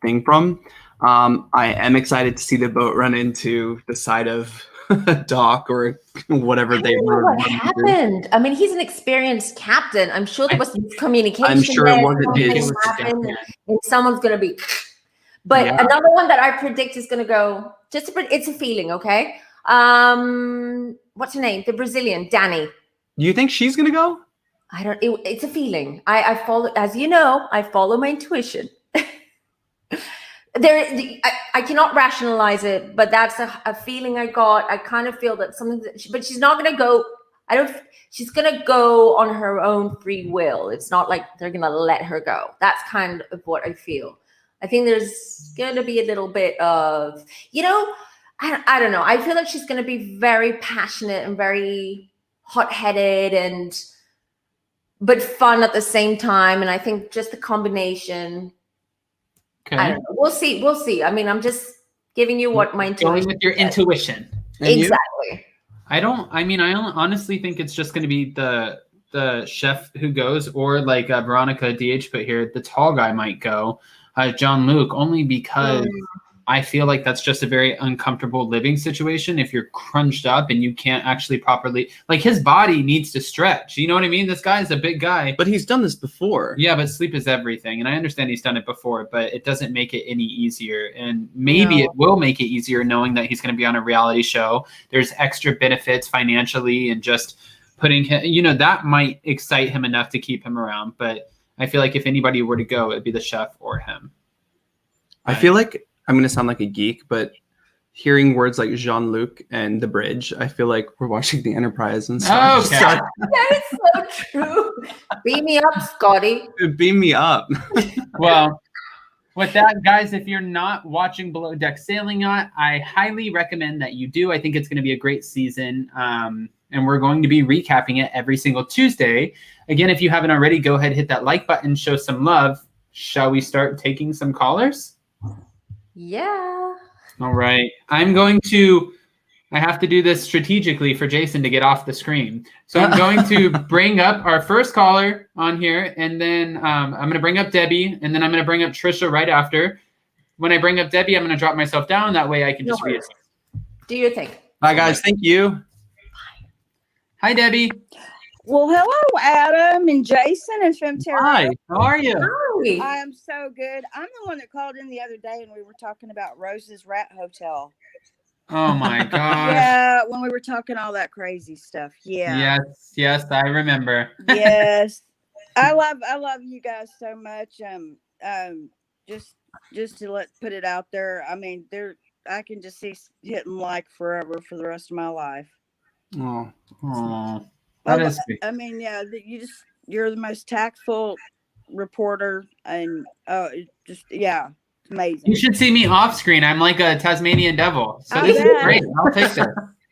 thing from. I am excited to see the boat run into the side of a dock or whatever they were. What happened? I mean, he's an experienced captain. I'm sure there was some communication. I'm sure it wasn't his. And someone's going to be. But another one that I predict is going to go. It's a feeling, okay? What's her name? The Brazilian, Danny. You think she's going to go? I don't. It's a feeling. I follow, as you know, I follow my intuition. I cannot rationalize it, but that's a feeling I got. I kind of feel that something, but she's not going to go. She's going to go on her own free will. It's not like they're going to let her go. That's kind of what I feel. I think there's going to be a little bit of, I don't know. I feel like she's going to be very passionate and very hot-headed but fun at the same time. And I think just the combination. Okay. I don't know. We'll see. I mean, I'm just giving you what my intuition. Going with your intuition. Exactly. I honestly think it's just going to be the chef who goes, or like Veronica DH put here, the tall guy might go, Jean-Luc, only because I feel like that's just a very uncomfortable living situation if you're crunched up and you can't actually properly, like, his body needs to stretch. You know what I mean? This guy is a big guy. But he's done this before. Yeah, but sleep is everything. And I understand he's done it before, but it doesn't make it any easier. And maybe it will make it easier knowing that he's going to be on a reality show. There's extra benefits financially and just putting him, that might excite him enough to keep him around. But I feel like if anybody were to go, it'd be the chef or him. I feel like I'm going to sound like a geek, but hearing words like Jean-Luc and The Bridge, I feel like we're watching The Enterprise and stuff. Okay. That is so true. Beam me up, Scotty. Beam me up. Well, with that, guys, if you're not watching Below Deck Sailing Yacht, I highly recommend that you do. I think it's going to be a great season. And we're going to be recapping it every single Tuesday. Again, if you haven't already, go ahead, hit that like button, show some love. Shall we start taking some callers? Yeah. All right. I have to do this strategically for Jason to get off the screen. So I'm going to bring up our first caller on here, and then I'm going to bring up Debbie, and then I'm going to bring up Trisha right after. When I bring up Debbie, I'm going to drop myself down. That way I can just read it. Do your thing. Bye, guys. Thank you. Hi, Debbie. Well, hello, Adam and Jason and Femme. Hi. How are you? Hi. I am so good. I'm the one that called in the other day and we were talking about Rose's Rat Hotel. Oh my gosh. Yeah, when we were talking all that crazy stuff. Yeah. Yes, I remember. Yes. I love you guys so much. Just to put it out there. I mean, I can just see hitting like forever for the rest of my life. Oh. That is sweet. I mean, yeah, you're the most tactful reporter, and amazing. You should see me off screen. I'm like a Tasmanian devil. So I this is bet. great. I'll take this.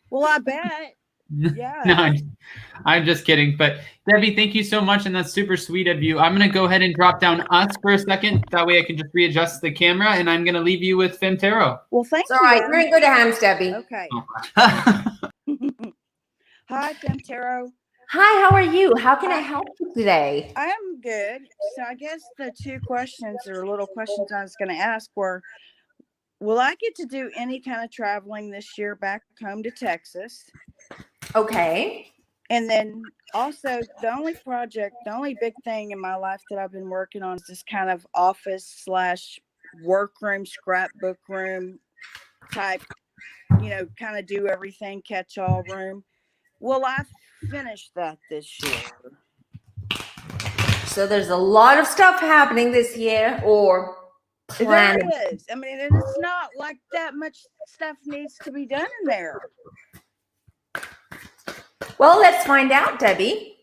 Well, I bet. Yeah. No, I'm just kidding. But Debbie, thank you so much. And that's super sweet of you. I'm going to go ahead and drop down us for a second. That way I can just readjust the camera. And I'm going to leave you with Femme Tarot. Well, thank It's all you. right. You're in good hands, Debbie. Okay. Oh. Hi, Femme Tarot. Hi, how are you? How can I help you today? I am good. So I guess the two questions or little questions I was going to ask were, will I get to do any kind of traveling this year back home to Texas? Okay. And then also the only big thing in my life that I've been working on is this kind of office / workroom, scrapbook room type, kind of do everything, catch all room. Will I finish that this year? So there's a lot of stuff happening this year, or planning. There is. I mean, and it's not like that much stuff needs to be done in there. Well, let's find out, Debbie.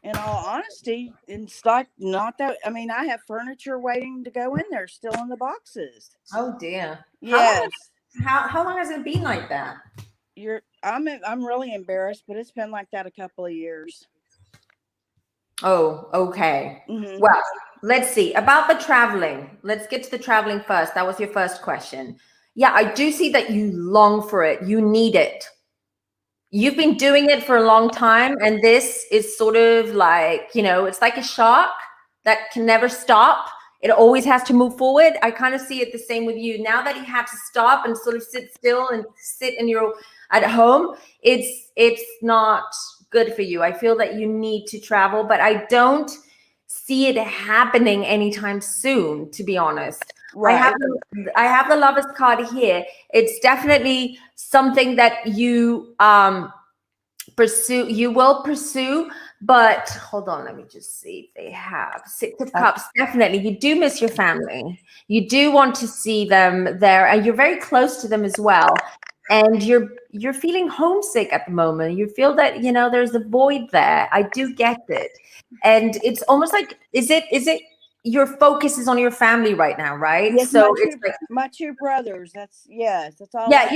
In all honesty, it's like not that. I mean, I have furniture waiting to go in there, still in the boxes. Oh dear. Yes. How long has it been like that? I'm really embarrassed, but it's been like that a couple of years. Oh, okay. Mm-hmm. Well, let's see about the traveling. Let's get to the traveling first. That was your first question. Yeah, I do see that you long for it. You need it. You've been doing it for a long time, and this is sort of like, it's like a shark that can never stop. It always has to move forward. I kind of see it the same with you. Now that you have to stop and sort of sit still and sit at home, it's not good for you. I feel that you need to travel, but I don't see it happening anytime soon, to be honest. Right. I have the Lover's card here. It's definitely something that you pursue. You will pursue, but hold on. Let me just see if they have Six of Cups. Definitely, you do miss your family. You do want to see them there, and you're very close to them as well. And you're feeling homesick at the moment. You feel that there's a void there. I do get it, and it's almost like is it your focus is on your family right now, right? Yes, so it's like my two brothers. That's all. Yeah,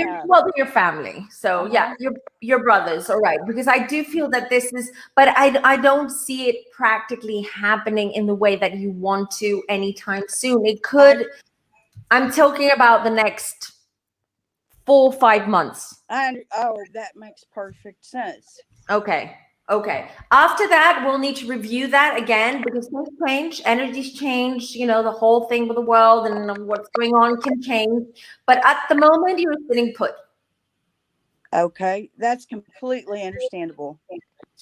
your family. So yeah, your brothers. All right, because I do feel that this is, but I don't see it practically happening in the way that you want to anytime soon. It could. I'm talking about the next 4 or 5 months. That makes perfect sense. Okay. After that, we'll need to review that again because things change, energies change, the whole thing with the world and what's going on can change. But at the moment, you're sitting put. Okay. That's completely understandable.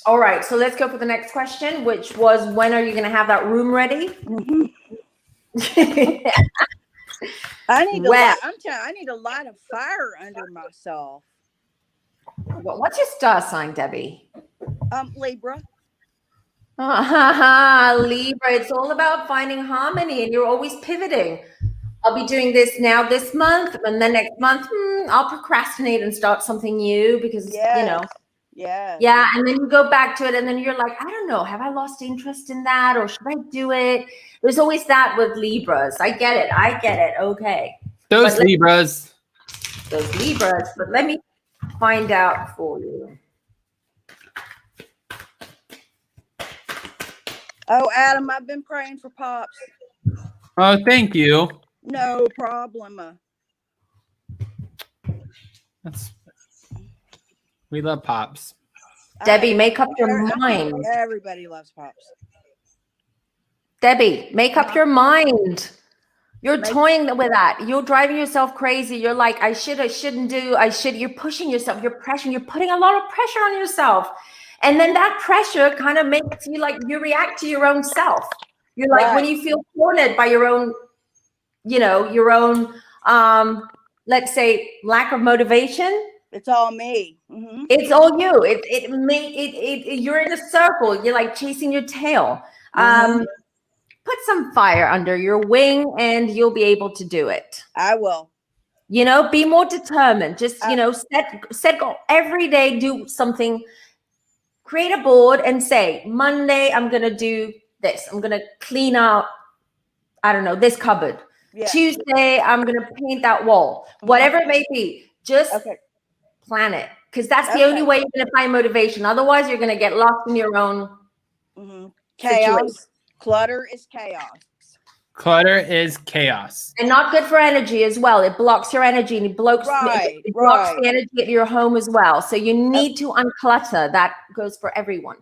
All right. So let's go for the next question, which was, when are you going to have that room ready? I need to light a fire under myself. What's your star sign, Debbie? Libra. Libra. It's all about finding harmony, and you're always pivoting. I'll be doing this now this month, and then next month, I'll procrastinate and start something new because Yeah. Yeah, and then you go back to it, and then you're like, I don't know, have I lost interest in that, or should I do it? There's always that with Libras. I get it. Okay. Those Libras. But let me find out for you. Oh, Adam, I've been praying for Pops. Oh, thank you. No problem. We love Pops. Debbie, make up your mind. Everybody loves Pops. Debbie, make up your mind. You're toying with that. You're driving yourself crazy. You're like, I shouldn't do. You're pushing yourself. You're pressuring. You're putting a lot of pressure on yourself. And then that pressure kind of makes you like, you react to your own self. You're like, when you feel cornered by your own, let's say, lack of motivation. It's all me. Mm-hmm. It's all you. You're in a circle. You're like chasing your tail. Put some fire under your wing and you'll be able to do it. I will. Be more determined. Just, set goal every day, do something, create a board and say, Monday, I'm going to do this. I'm going to clean out, I don't know, this cupboard. Yeah. Tuesday, I'm going to paint that wall. Whatever it may be, just Okay. plan it. Because that's the only way you're going to find motivation. Otherwise, you're going to get lost in your own chaos. situation. Clutter is chaos. Clutter is chaos. And not good for energy as well. It blocks your energy and it blocks the energy at your home as well. So you need to unclutter. That goes for everyone.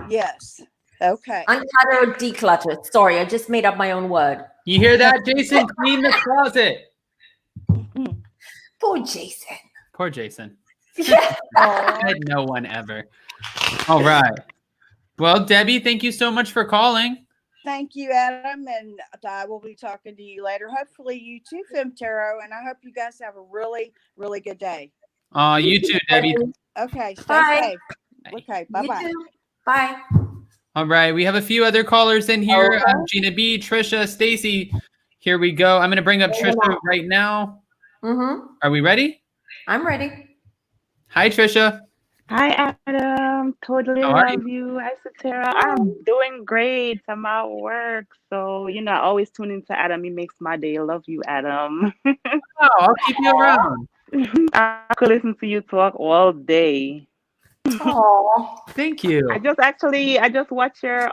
Yes. Okay. Unclutter or declutter. Sorry, I just made up my own word. You hear that, Jason? Clean the closet. Poor Jason. Poor Jason. Yeah. No one ever. All right. Well, Debbie, thank you so much for calling. Thank you, Adam, and I will be talking to you later. Hopefully you too, Femme Tarot, and I hope you guys have a really, really good day. You too, Debbie. Okay, stay safe. Okay, bye-bye. You too. Bye. All right, we have a few other callers in here. Gina B, Trisha, Stacy. Here we go. I'm going to bring up Trisha right now. Are we ready? I'm ready. Hi, Trisha. Hi, Adam. Totally How are love you. Hi, Satara. I'm doing great. I'm at work. So, I always tune into Adam. He makes my day. Love you, Adam. Oh, I'll keep you around. I could listen to you talk all day. Oh, thank you. I just watched your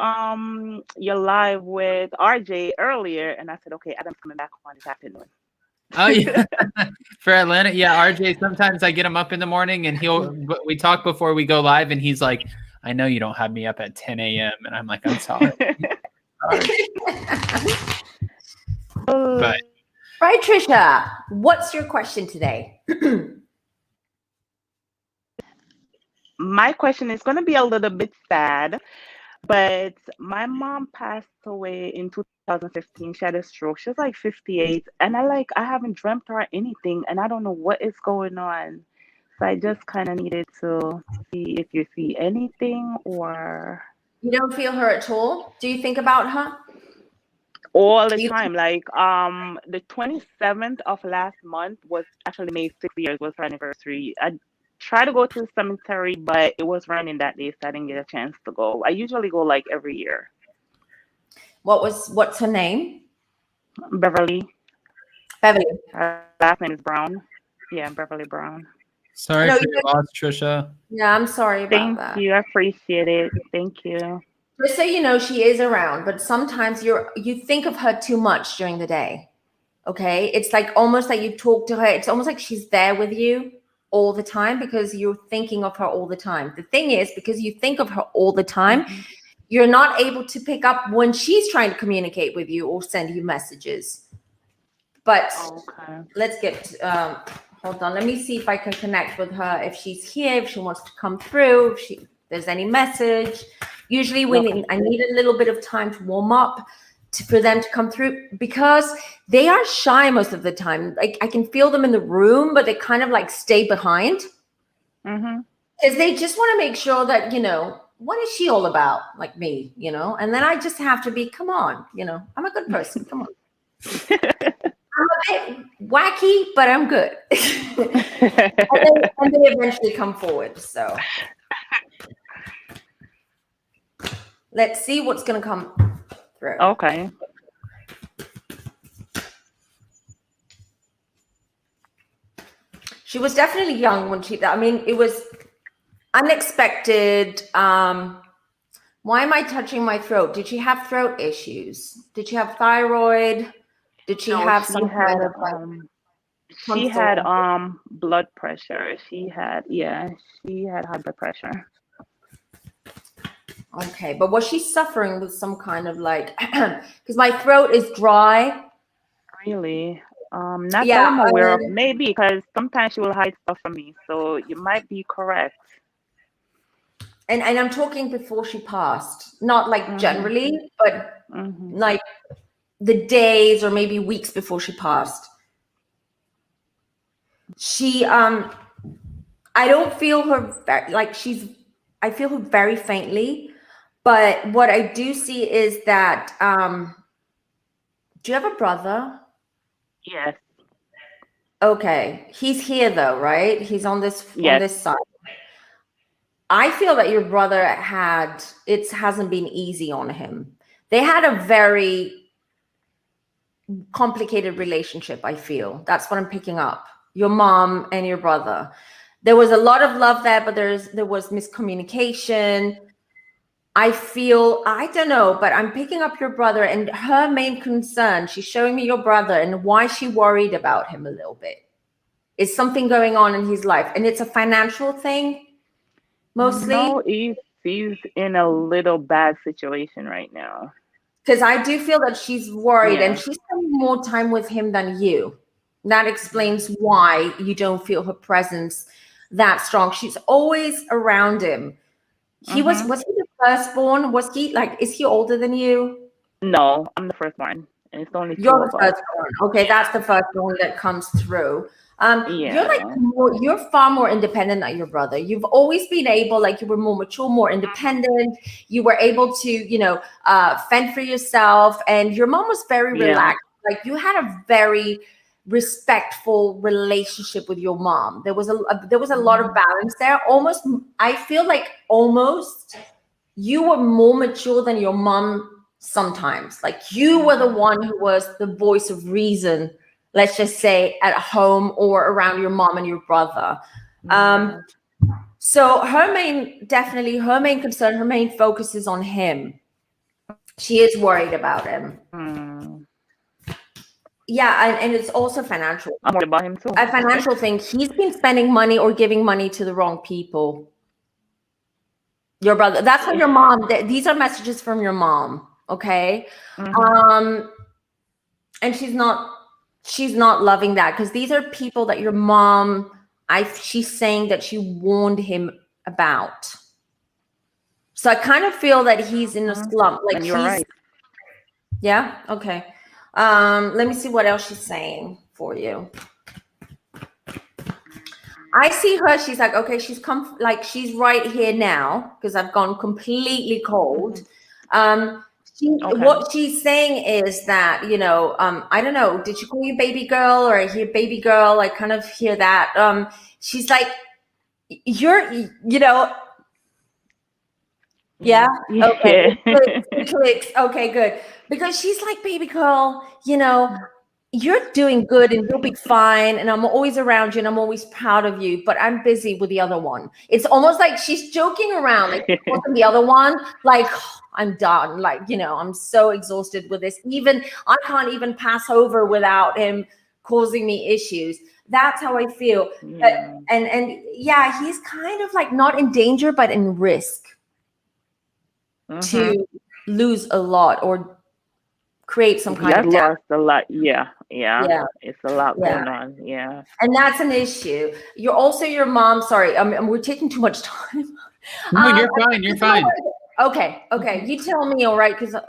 live with RJ earlier, and I said, okay, Adam's coming back on this afternoon. Oh yeah, for Atlanta, yeah. RJ, sometimes I get him up in the morning, and we talk before we go live, and he's like, "I know you don't have me up at 10 a.m." and I'm like, "I'm sorry." But right, Trisha. What's your question today? My question is going to be a little bit sad, but my mom passed away in 2015. She had a stroke. She was like 58, and I haven't dreamt her anything, and I don't know what is going on. So I just kind of needed to see if you see anything, or you don't feel her at all. Do you think about her all the time? Like the 27th of last month was actually made 6 years, was her anniversary. I try to go to the cemetery, but it was raining that day, so I didn't get a chance to go. I usually go like every year. What's her name? Beverly. Beverly. Her last name is Brown. Yeah, Beverly Brown. sorry for your loss, Trisha. Yeah, I'm sorry about that. Thank you. I appreciate it. Thank you. Just so you know, she is around, but sometimes you think of her too much during the day. Okay, it's like almost like you talk to her. It's almost like she's there with you all the time because you're thinking of her all the time. The thing is, because you think of her all the time, you're not able to pick up when she's trying to communicate with you or send you messages. But let's get, hold on. Let me see if I can connect with her. If she's here, if she wants to come through, if there's any message. Usually I need a little bit of time to warm up for them to come through because they are shy most of the time. Like I can feel them in the room, but they kind of like stay behind because they just want to make sure that, what is she all about? Like me, and then I just have to be, come on, I'm a good person. Come on. I'm a bit wacky, but I'm good. and they eventually come forward. So let's see what's going to come through. Okay. She was definitely young when it was unexpected. Why am I touching my throat? Did she have throat issues? Did she have thyroid? Did she have some kind of she had blood pressure. She had high blood pressure. Okay, but was she suffering with some kind of because my throat is dry. Really? Not that I'm aware of. Maybe because sometimes she will hide stuff from me. So you might be correct. And I'm talking before she passed, not like generally, but like the days or maybe weeks before she passed. She, I don't feel her I feel her very faintly, but what I do see is that, do you have a brother? Yes. Okay. He's here though, right? He's on this side. I feel that your brother hasn't been easy on him. They had a very complicated relationship, I feel. That's what I'm picking up. Your mom and your brother. There was a lot of love there, but there was miscommunication. I feel, I don't know, but I'm picking up your brother and her main concern. She's showing me your brother and why she worried about him a little bit. Is something going on in his life? And it's a financial thing, mostly? No, he's in a little bad situation right now. Because I do feel that she's worried and Yeah. she's spending more time with him than you. That explains why you don't feel her presence that strong. She's always around him. He was he the firstborn? Was he like, is he older than you? No, I'm the firstborn. And it's only two You're of the us. firstborn. Okay, that's the firstborn that comes through. You're like Yeah. you're far more independent than your brother. You've always been able, like you were more mature, more independent. You were able to, fend for yourself. And your mom was very Yeah. relaxed. Like you had a very respectful relationship with your mom. There was a lot of balance there. Almost, I feel like almost you were more mature than your mom sometimes. Like you were the one who was the voice of reason, let's just say, at home or around your mom and your brother. So her main concern, her main focus is on him. She is worried about him. Yeah, and it's also financial. I'm worried about him too. A financial thing. He's been spending money or giving money to the wrong people. Your brother. That's what your mom. These are messages from your mom. Okay. And she's not loving that because these are people that your mom. She's saying that she warned him about. So I kind of feel that he's in a slump. Like and you're right. Yeah. Okay. Let me see what else she's saying for you. I see her. She's like, okay, she's come, like she's right here now because I've gone completely cold. What she's saying is that, I don't know, did she call you baby girl or I hear baby girl? I kind of hear that. She's like, yeah. Okay. Clicks. Okay, good. Because she's like, baby girl, you're doing good and you'll be fine. And I'm always around you and I'm always proud of you, but I'm busy with the other one. It's almost like she's joking around, like the other one, like, I'm done. Like, I'm so exhausted with this. Even I can't even pass over without him causing me issues. That's how I feel. Yeah. And yeah, he's kind of like not in danger, but in risk to lose a lot or create some kind of lost a lot. Yeah. It's a lot going on. Yeah. And that's an issue. You're also your mom. Sorry, we're taking too much time. No, you're fine. You're fine. Okay. You tell me, all right? Because I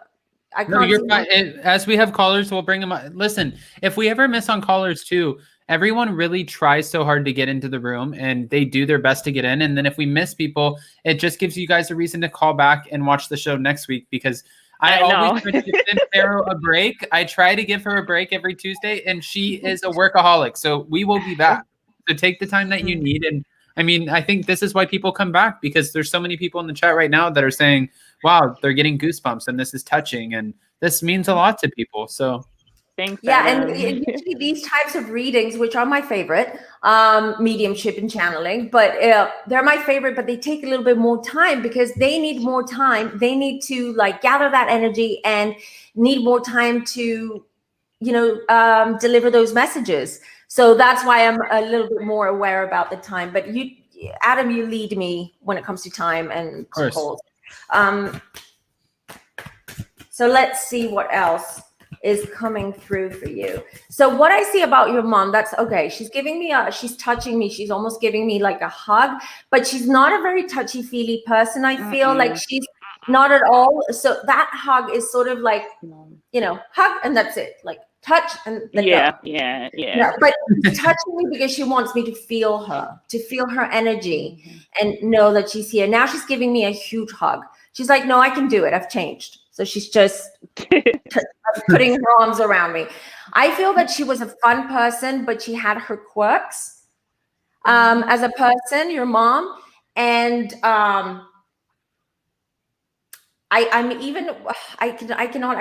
can't. No, you're fine. As we have callers, we'll bring them up. Listen, if we ever miss on callers too, everyone really tries so hard to get into the room and they do their best to get in. And then if we miss people, it just gives you guys a reason to call back and watch the show next week because I always try to give Sarah a break. I try to give her a break every Tuesday and she is a workaholic. So we will be back. So take the time that you need. And I mean, I think this is why people come back because there's so many people in the chat right now that are saying, wow, they're getting goosebumps and this is touching. And this means a lot to people. So thanks. Yeah, and usually these types of readings, which are my favorite, mediumship and channeling, but they're my favorite, but they take a little bit more time because they need more time. They need to like gather that energy and need more time to, deliver those messages. So that's why I'm a little bit more aware about the time. But you, Adam, you lead me when it comes to time and calls. So let's see what else is coming through for you. So what I see about your mom, that's okay. She's giving me she's touching me. She's almost giving me like a hug, but she's not a very touchy-feely person. I feel like she's not at all. So that hug is sort of like, hug and that's it. Like touch and let go. Yeah. But she's touching me because she wants me to feel her energy and know that she's here. Now she's giving me a huge hug. She's like, no, I can do it. I've changed. So she's just putting her arms around me. I feel that she was a fun person, but she had her quirks as a person, your mom. And I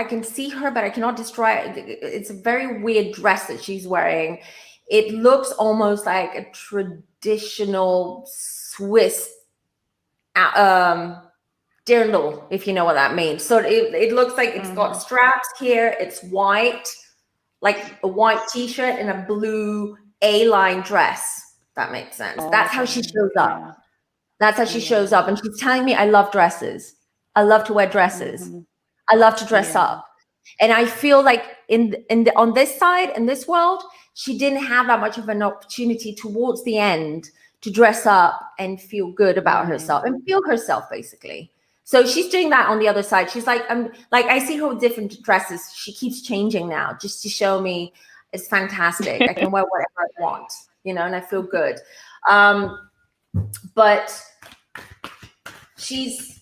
can see her, but I cannot describe. It's a very weird dress that she's wearing. It looks almost like a traditional Swiss dirndl, if you know what that means. So it looks like it's got straps here. It's white, like a white t-shirt and a blue A-line dress. That makes sense. That's how she shows up. That's how she shows up. And she's telling me, I love dresses. I love to wear dresses. I love to dress up. And I feel like on this side, in this world, she didn't have that much of an opportunity towards the end to dress up and feel good about herself and feel herself, basically. So she's doing that on the other side. She's like, I see her with different dresses. She keeps changing now just to show me it's fantastic. I can wear whatever I want, and I feel good. But she's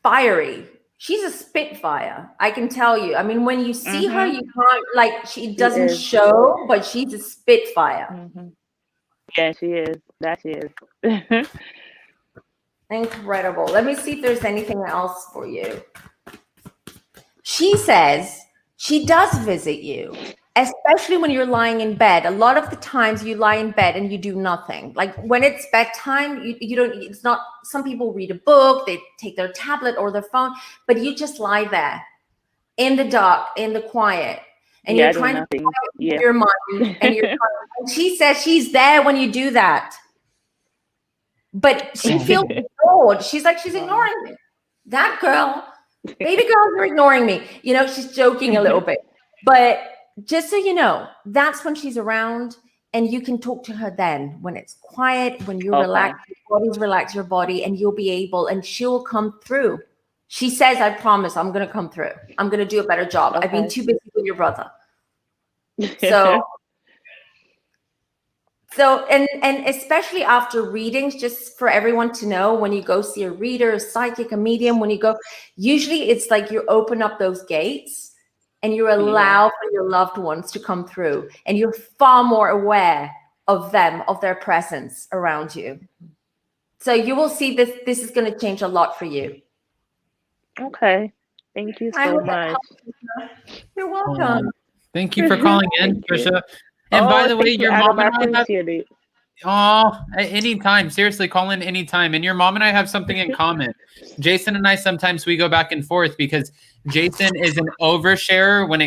fiery. She's a spitfire. I can tell you. I mean, when you see her, you can't she doesn't show, but she's a spitfire. Yeah, she is. That she is. Incredible. Let me see if there's anything else for you. She says she does visit you, especially when you're lying in bed. A lot of the times you lie in bed and you do nothing. Like when it's bedtime, you don't, it's not, some people read a book, they take their tablet or their phone, but you just lie there in the dark, in the quiet. And you're trying to quiet your mind. And and she says she's there when you do that. But she feels ignored. She's ignoring me. That girl, baby girls are ignoring me. She's joking a little bit. But just so you know, that's when she's around, and you can talk to her then when it's quiet, when you relax, your body's relax your body, and you'll be able, and she'll come through. She says, I promise I'm going to come through. I'm going to do a better job. I've been too busy with your brother. So, and especially after readings, just for everyone to know, when you go see a reader, a psychic, a medium, when you go, usually it's like you open up those gates and you allow for your loved ones to come through, and you're far more aware of them, of their presence around you. So you will see this is going to change a lot for you. Okay. Thank you so much. You're welcome. Thank you for calling in, Trisha. And by the way, your mom and I have, anytime. Seriously, call in anytime. And your mom and I have something in common. Jason and I, sometimes we go back and forth because Jason is an oversharer when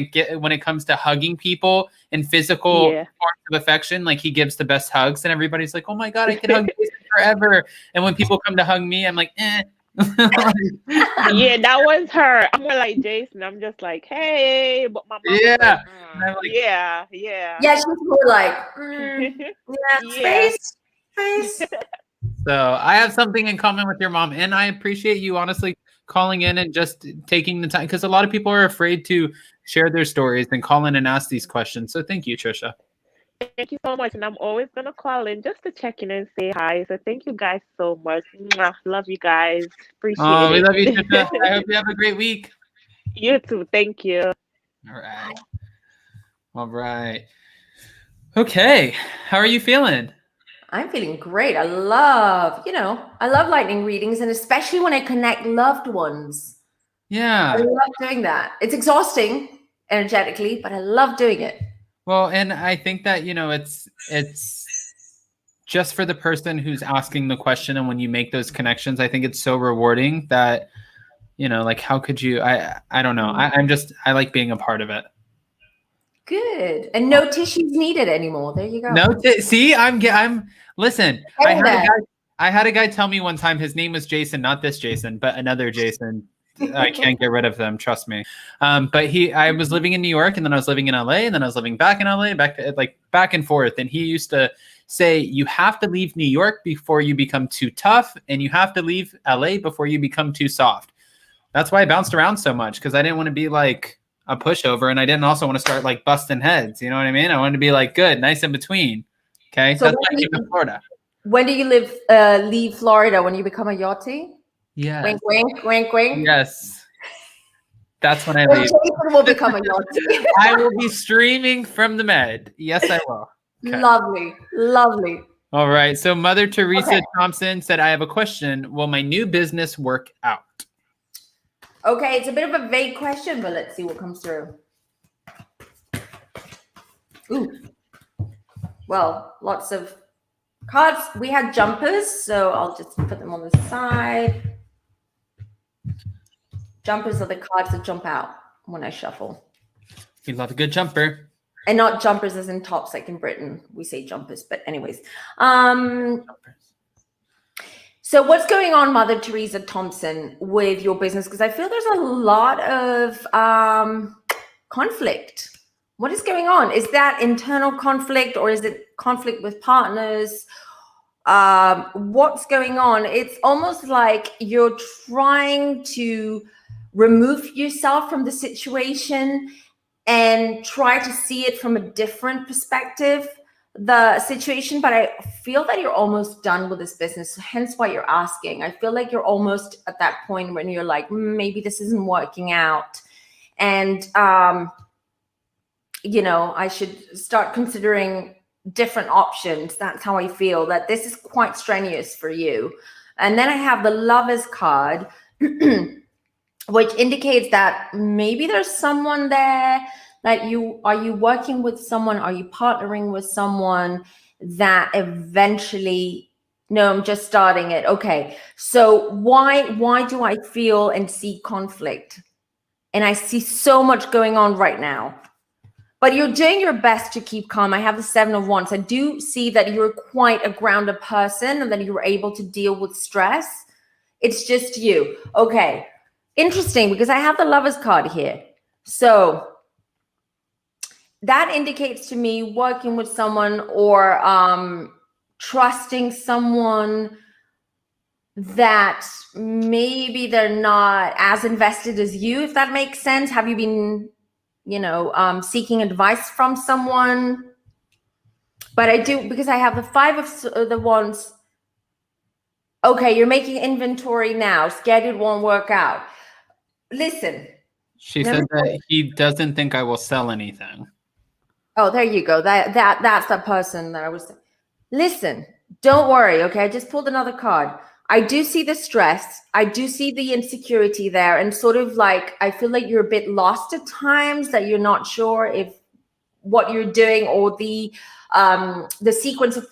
it comes to hugging people and physical forms of affection. Like, he gives the best hugs, and everybody's like, "Oh my God, I can hug Jason forever." And when people come to hug me, I'm like, "Eh." Yeah, that was her. I'm more like Jason. I'm just like, "Hey," but my mom was like, yeah. Yeah, she's more like, space. So I have something in common with your mom, and I appreciate you honestly calling in and just taking the time, because a lot of people are afraid to share their stories and call in and ask these questions. So thank you, Trisha. Thank you so much. And I'm always going to call in just to check in and say hi. So thank you guys so much. Mwah. Love you guys. Appreciate it. We love you, Trisha. I hope you have a great week. You too. Thank you. All right. Okay. How are you feeling? I'm feeling great. I love lightning readings, and especially when I connect loved ones. Yeah. I love doing that. It's exhausting energetically, but I love doing it. Well, and I think that, it's just for the person who's asking the question, and when you make those connections, I think it's so rewarding that, how could you, I don't know. I like being a part of it. Good. And no tissues needed anymore. There you go. See, listen, I had a guy tell me one time, his name was Jason, not this Jason, but another Jason. I can't get rid of them, trust me. But I was living in New York, and then I was living in LA, and then I was living back in LA, back and forth. And he used to say, you have to leave New York before you become too tough, and you have to leave LA before you become too soft. That's why I bounced around so much, because I didn't want to be like a pushover, and I didn't also want to start like busting heads. You know what I mean? I wanted to be like good, nice in between. Okay, so that's why I came to Florida. When do you leave Florida? When you become a yachty? Yeah. Wink, wink, wink, wink. Yes. That's when I leave. Jason will become a yachty. I will be streaming from the Med. Yes, I will. Okay. Lovely. All right. So Mother Teresa Okay. Thompson said, I have a question. Will my new business work out? Okay, it's a bit of a vague question, but let's see what comes through. Ooh. Well, lots of cards. We had jumpers, so I'll just put them on the side. Jumpers are the cards that jump out when I shuffle. We love a good jumper. And not jumpers as in tops, like in Britain. We say jumpers, but anyways. So what's going on, Mother Teresa Thompson, with your business? Because I feel there's a lot of conflict. What is going on? Is that internal conflict, or is it conflict with partners? What's going on? It's almost like you're trying to remove yourself from the situation and try to see it from a different perspective, the situation. But I feel that you're almost done with this business, hence why you're asking. I feel like you're almost at that point when you're like, maybe this isn't working out, and I should start considering different options. That's how I feel, that this is quite strenuous for you. And then I have the Lovers card, which indicates that maybe there's someone there that are you working with someone? Are you partnering with someone that eventually, no, I'm just starting it. Okay. So why do I feel and see conflict? And I see so much going on right now, but you're doing your best to keep calm. I have the 7 of Wands. I do see that you're quite a grounded person and that you're able to deal with stress. It's just you. Okay. Interesting, because I have the Lovers card here. So that indicates to me working with someone or trusting someone that maybe they're not as invested as you, if that makes sense. Have you been, seeking advice from someone? But I do, because I have the 5 of the Wands. Okay, you're making inventory now. Scared it won't work out. Listen. She said that he doesn't think I will sell anything. Oh, there you go. That's the person that I was. Listen, don't worry. Okay, I just pulled another card. I do see the stress. I do see the insecurity there, and sort of like I feel like you're a bit lost at times, that you're not sure if what you're doing or the sequence of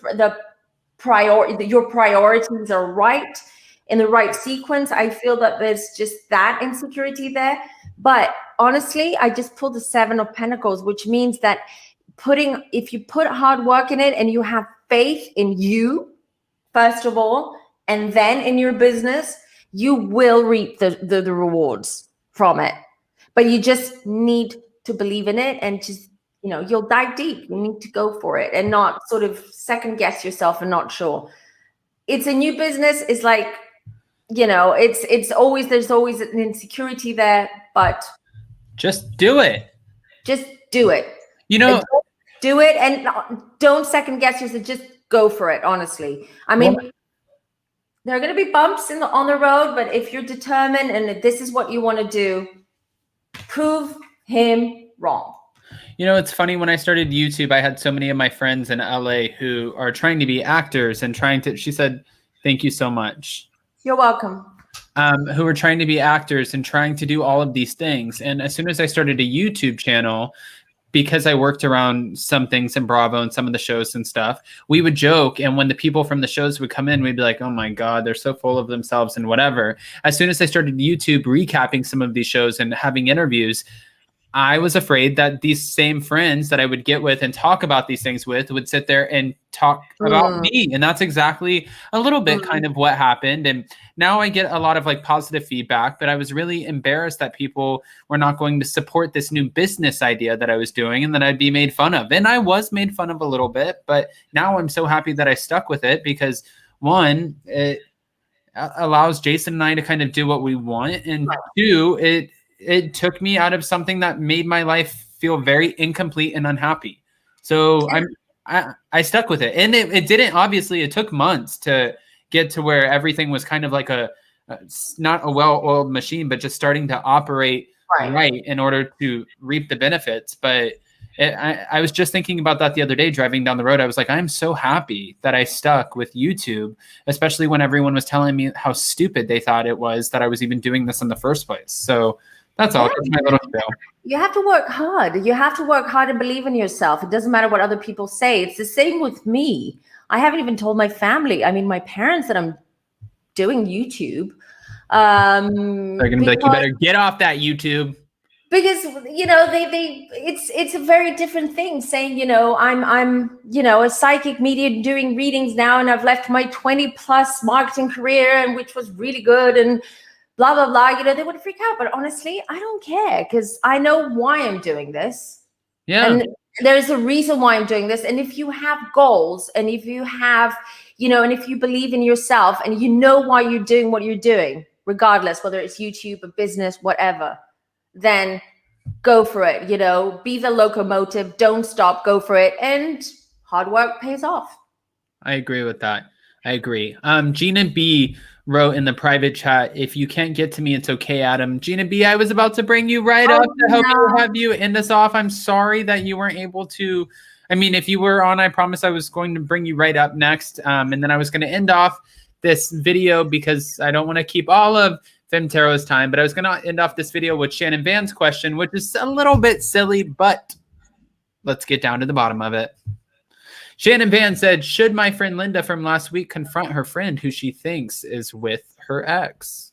your priorities are right in the right sequence. I feel that there's just that insecurity there. But honestly, I just pulled the 7 of Pentacles, which means that if you put hard work in it and you have faith in you, first of all, and then in your business, you will reap the rewards from it. But you just need to believe in it, and just, you'll dive deep. You need to go for it and not sort of second guess yourself and not sure. It's a new business. It's like, there's always an insecurity there, but just do it. Just do it. Do it, and don't second guess yourself. Just go for it. Honestly, I mean, there are going to be bumps on the road, but if you're determined and if this is what you want to do, prove him wrong. It's funny, when I started YouTube, I had so many of my friends in LA who are trying to be actors and she said, thank you so much. You're welcome. Who are trying to be actors and trying to do all of these things. And as soon as I started a YouTube channel, because I worked around some things in Bravo and some of the shows and stuff, we would joke. And when the people from the shows would come in, we'd be like, oh my God, they're so full of themselves and whatever. As soon as I started YouTube recapping some of these shows and having interviews, I was afraid that these same friends that I would get with and talk about these things with would sit there and talk about me. And that's exactly a little bit kind of what happened. And now I get a lot of like positive feedback, but I was really embarrassed that people were not going to support this new business idea that I was doing, and that I'd be made fun of. And I was made fun of a little bit, but now I'm so happy that I stuck with it, because one, it allows Jason and I to kind of do what we want. And two, it took me out of something that made my life feel very incomplete and unhappy. So I stuck with it. And it didn't, obviously, it took months to get to where everything was kind of like not a well-oiled machine, but just starting to operate right in order to reap the benefits. But I was just thinking about that the other day driving down the road. I was like, I'm so happy that I stuck with YouTube, especially when everyone was telling me how stupid they thought it was that I was even doing this in the first place. So that's all. That's my little show. You have to work hard. You have to work hard and believe in yourself. It doesn't matter what other people say. It's the same with me. I haven't even told my family. I mean, my parents that I'm doing YouTube. They're gonna be like, you better get off that YouTube. Because it's a very different thing saying, I'm a psychic medium doing readings now, and I've left my 20+ marketing career, and which was really good, and blah blah blah. They would freak out, but honestly, I don't care because I know why I'm doing this. Yeah. And there's a reason why I'm doing this. And if you have goals, and if you have, and if you believe in yourself, and you know why you're doing what you're doing, regardless whether it's YouTube, a business, whatever, then go for it. Be the locomotive, don't stop, go for it, and hard work pays off. I agree with that. I agree. Gina B wrote in the private chat, if you can't get to me, it's okay, Adam. Gina B, I was about to bring you right up to help you have you end this off. I'm sorry that you weren't able to. I mean, if you were on, I promise I was going to bring you right up next. And then I was going to end off this video because I don't want to keep all of Femme Tarot's time, but I was going to end off this video with Shannon Van's question, which is a little bit silly, but let's get down to the bottom of it. Shannon Van said, should my friend Linda from last week confront her friend who she thinks is with her ex?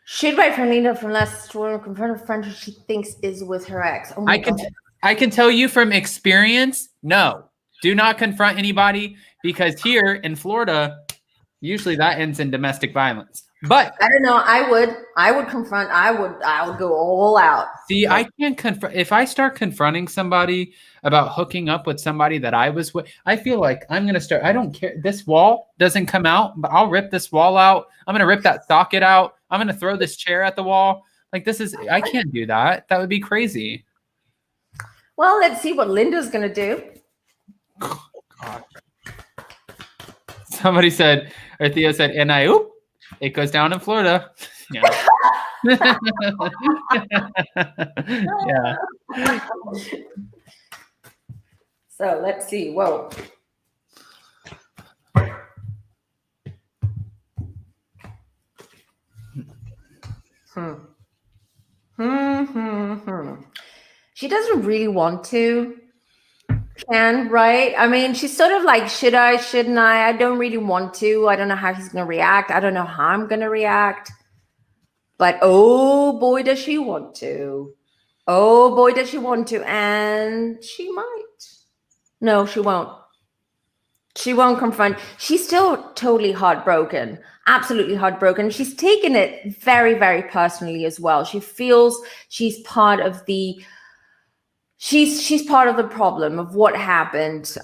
Should my friend Linda from last week confront her friend who she thinks is with her ex? Oh my God. I can tell you from experience, no. Do not confront anybody, because here in Florida, usually that ends in domestic violence. But I don't know. I would confront. I would go all out. See, I can't confront. If I start confronting somebody about hooking up with somebody that I was with, I feel like I'm going to start. I don't care. This wall doesn't come out, but I'll rip this wall out. I'm going to rip that socket out. I'm going to throw this chair at the wall. Like, I can't do that. That would be crazy. Well, let's see what Linda's going to do. God. Somebody said, or Theo said, it goes down in Florida. Yeah. Yeah. So let's see. Whoa. She doesn't really want to. Right? I mean, she's sort of like, should I, shouldn't I? I don't really want to. I don't know how he's going to react. I don't know how I'm going to react. But oh boy, does she want to. Oh boy, does she want to. And she might. No, she won't. She won't confront. She's still totally heartbroken. Absolutely heartbroken. She's taken it very, very personally as well. She feels she's part of the She's part of the problem of what happened.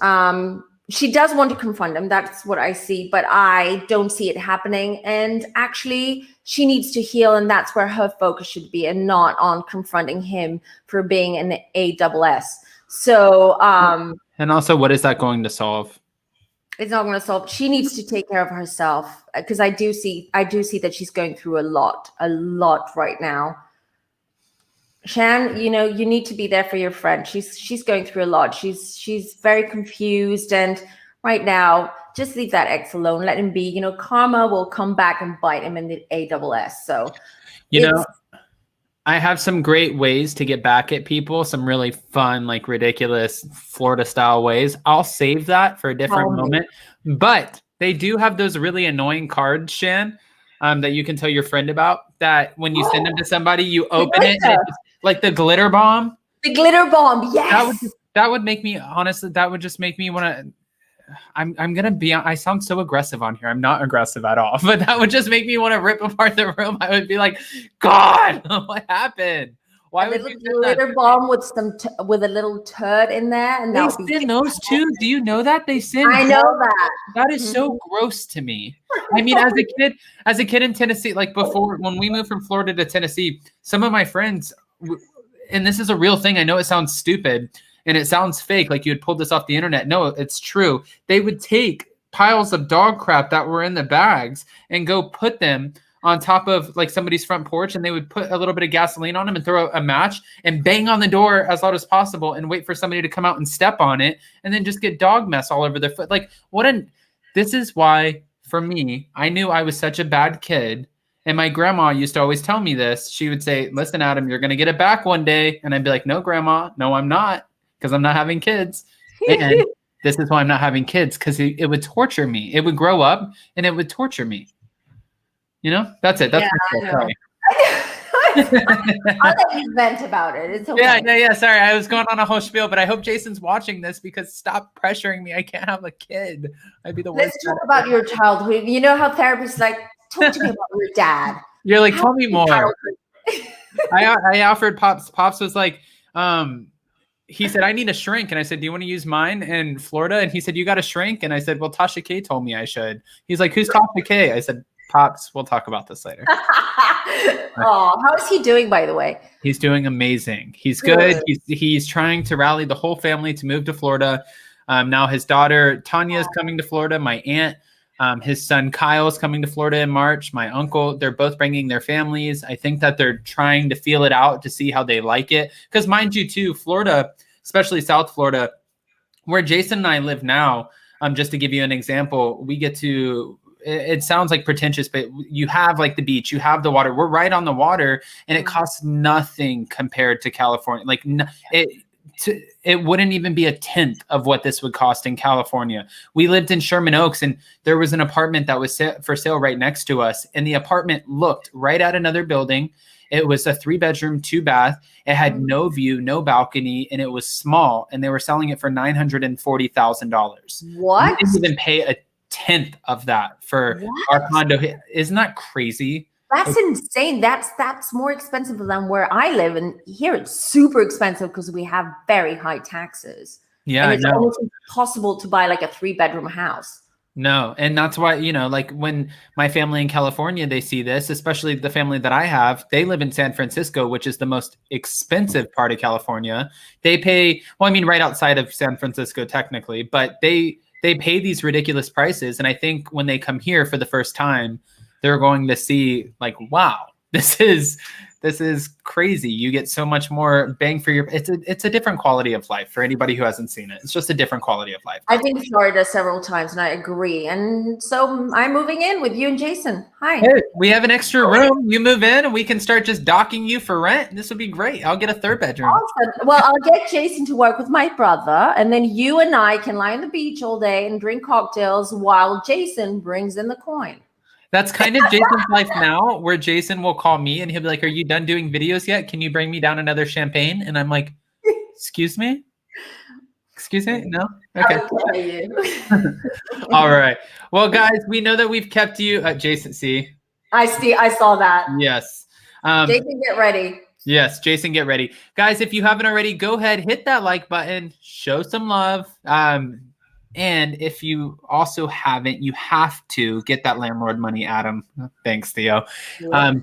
She does want to confront him. That's what I see, but I don't see it happening. And actually, she needs to heal, and that's where her focus should be, and not on confronting him for being an ASS. So, and also, what is that going to solve? It's not going to solve. She needs to take care of herself, because I do see that she's going through a lot right now. Shan, you need to be there for your friend. She's going through a lot. She's very confused, and right now, just leave that ex alone. Let him be. Karma will come back and bite him in the ASS. So, I have some great ways to get back at people. Some really fun, like ridiculous Florida style ways. I'll save that for a different moment. But they do have those really annoying cards, Shan, that you can tell your friend about. That when you send them to somebody, you open it. And it's like the glitter bomb. The glitter bomb, yes. That would make me, honestly, that would just make me want to, I'm going to be, I sound so aggressive on here. I'm not aggressive at all, but that would just make me want to rip apart the room. I would be like, God, what happened? Why would you do glitter bomb with with a little turd in there? And they send those too. Do you know that they send? I know that. That is so gross to me. I mean, as a kid in Tennessee, like before, when we moved from Florida to Tennessee, some of my friends, and this is a real thing. I know it sounds stupid and it sounds fake, like you had pulled this off the internet. No, it's true. They would take piles of dog crap that were in the bags and go put them on top of like somebody's front porch, and they would put a little bit of gasoline on them and throw a match and bang on the door as loud as possible and wait for somebody to come out and step on it, and then just get dog mess all over their foot. Like this is why, for me, I knew I was such a bad kid. And my grandma used to always tell me this. She would say, listen, Adam, you're going to get it back one day. And I'd be like, no, grandma, no, I'm not, because I'm not having kids. And this is why I'm not having kids, because it would torture me. It would grow up and it would torture me. You know, that's it. That's yeah, sorry. I'll let you vent about it. It's okay. Yeah. Sorry, I was going on a whole spiel, but I hope Jason's watching this, because stop pressuring me. I can't have a kid. I'd be the worst. Let's talk about your childhood. You know how therapists like, talk to me about your dad. You're like, tell me more. I offered Pops. Pops was like, he said, I need a shrink. And I said, do you want to use mine in Florida? And he said, you got a shrink? And I said, well, Tasha K told me I should. He's like, who's Tasha K? I said, Pops, we'll talk about this later. Oh, how is he doing, by the way? He's doing amazing. He's good. He's trying to rally the whole family to move to Florida. Now his daughter, Tanya, is coming to Florida. My aunt, his son, Kyle, is coming to Florida in March. My uncle, they're both bringing their families. I think that they're trying to feel it out to see how they like it. Because mind you, too, Florida, especially South Florida, where Jason and I live now, just to give you an example, we get to... It sounds like pretentious, but you have like the beach, you have the water. We're right on the water, and it costs nothing compared to California. Like it wouldn't even be a tenth of what this would cost in California. We lived in Sherman Oaks, and there was an apartment that was for sale right next to us. And the apartment looked right at another building. It was a 3-bedroom, 2-bath. It had no view, no balcony, and it was small. And they were selling it for $940,000. What? We didn't even pay a tenth of that for our condo. Isn't that crazy? That's insane. That's more expensive than where I live, and here it's super expensive because we have very high taxes. Yeah, and it's almost impossible to buy like a 3-bedroom house. No, and that's why, you know, like when my family in California, they see this, especially the family that I have, they live in San Francisco, which is the most expensive part of California. They pay, well, I mean, right outside of San Francisco technically, but they pay these ridiculous prices. And I think when they come here for the first time, they're going to see like, wow, this is crazy. You get so much more bang for your, it's a different quality of life for anybody who hasn't seen it. It's just a different quality of life. I've been to Florida several times and I agree. And so I'm moving in with you and Jason. Hi. Hey, we have an extra room. You move in and we can start just docking you for rent. This would be great. I'll get a 3rd bedroom. Awesome. Well, I'll get Jason to work with my brother, and then you and I can lie on the beach all day and drink cocktails while Jason brings in the coin. That's kind of Jason's life now, where Jason will call me and he'll be like, are you done doing videos yet? Can you bring me down another champagne? And I'm like, excuse me? Excuse me? No? Okay. All right. Well, guys, we know that we've kept you Jason. See? I saw that. Yes. Jason, get ready. Yes, Jason, get ready. Guys, if you haven't already, go ahead, hit that like button, show some love. And if you also haven't, you have to get that landlord money, Adam. Thanks, Theo.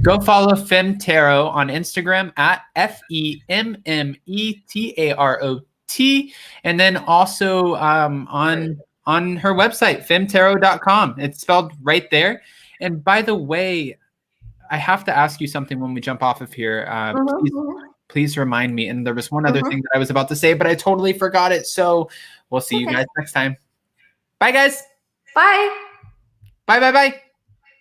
Go follow Femme Tarot on Instagram at FEMMETAROT. And then also on her website, femmetarot.com. It's spelled right there. And by the way, I have to ask you something when we jump off of here. Please remind me. And there was one other thing that I was about to say, but I totally forgot it. So we'll see you guys next time. Bye, guys. Bye. Bye.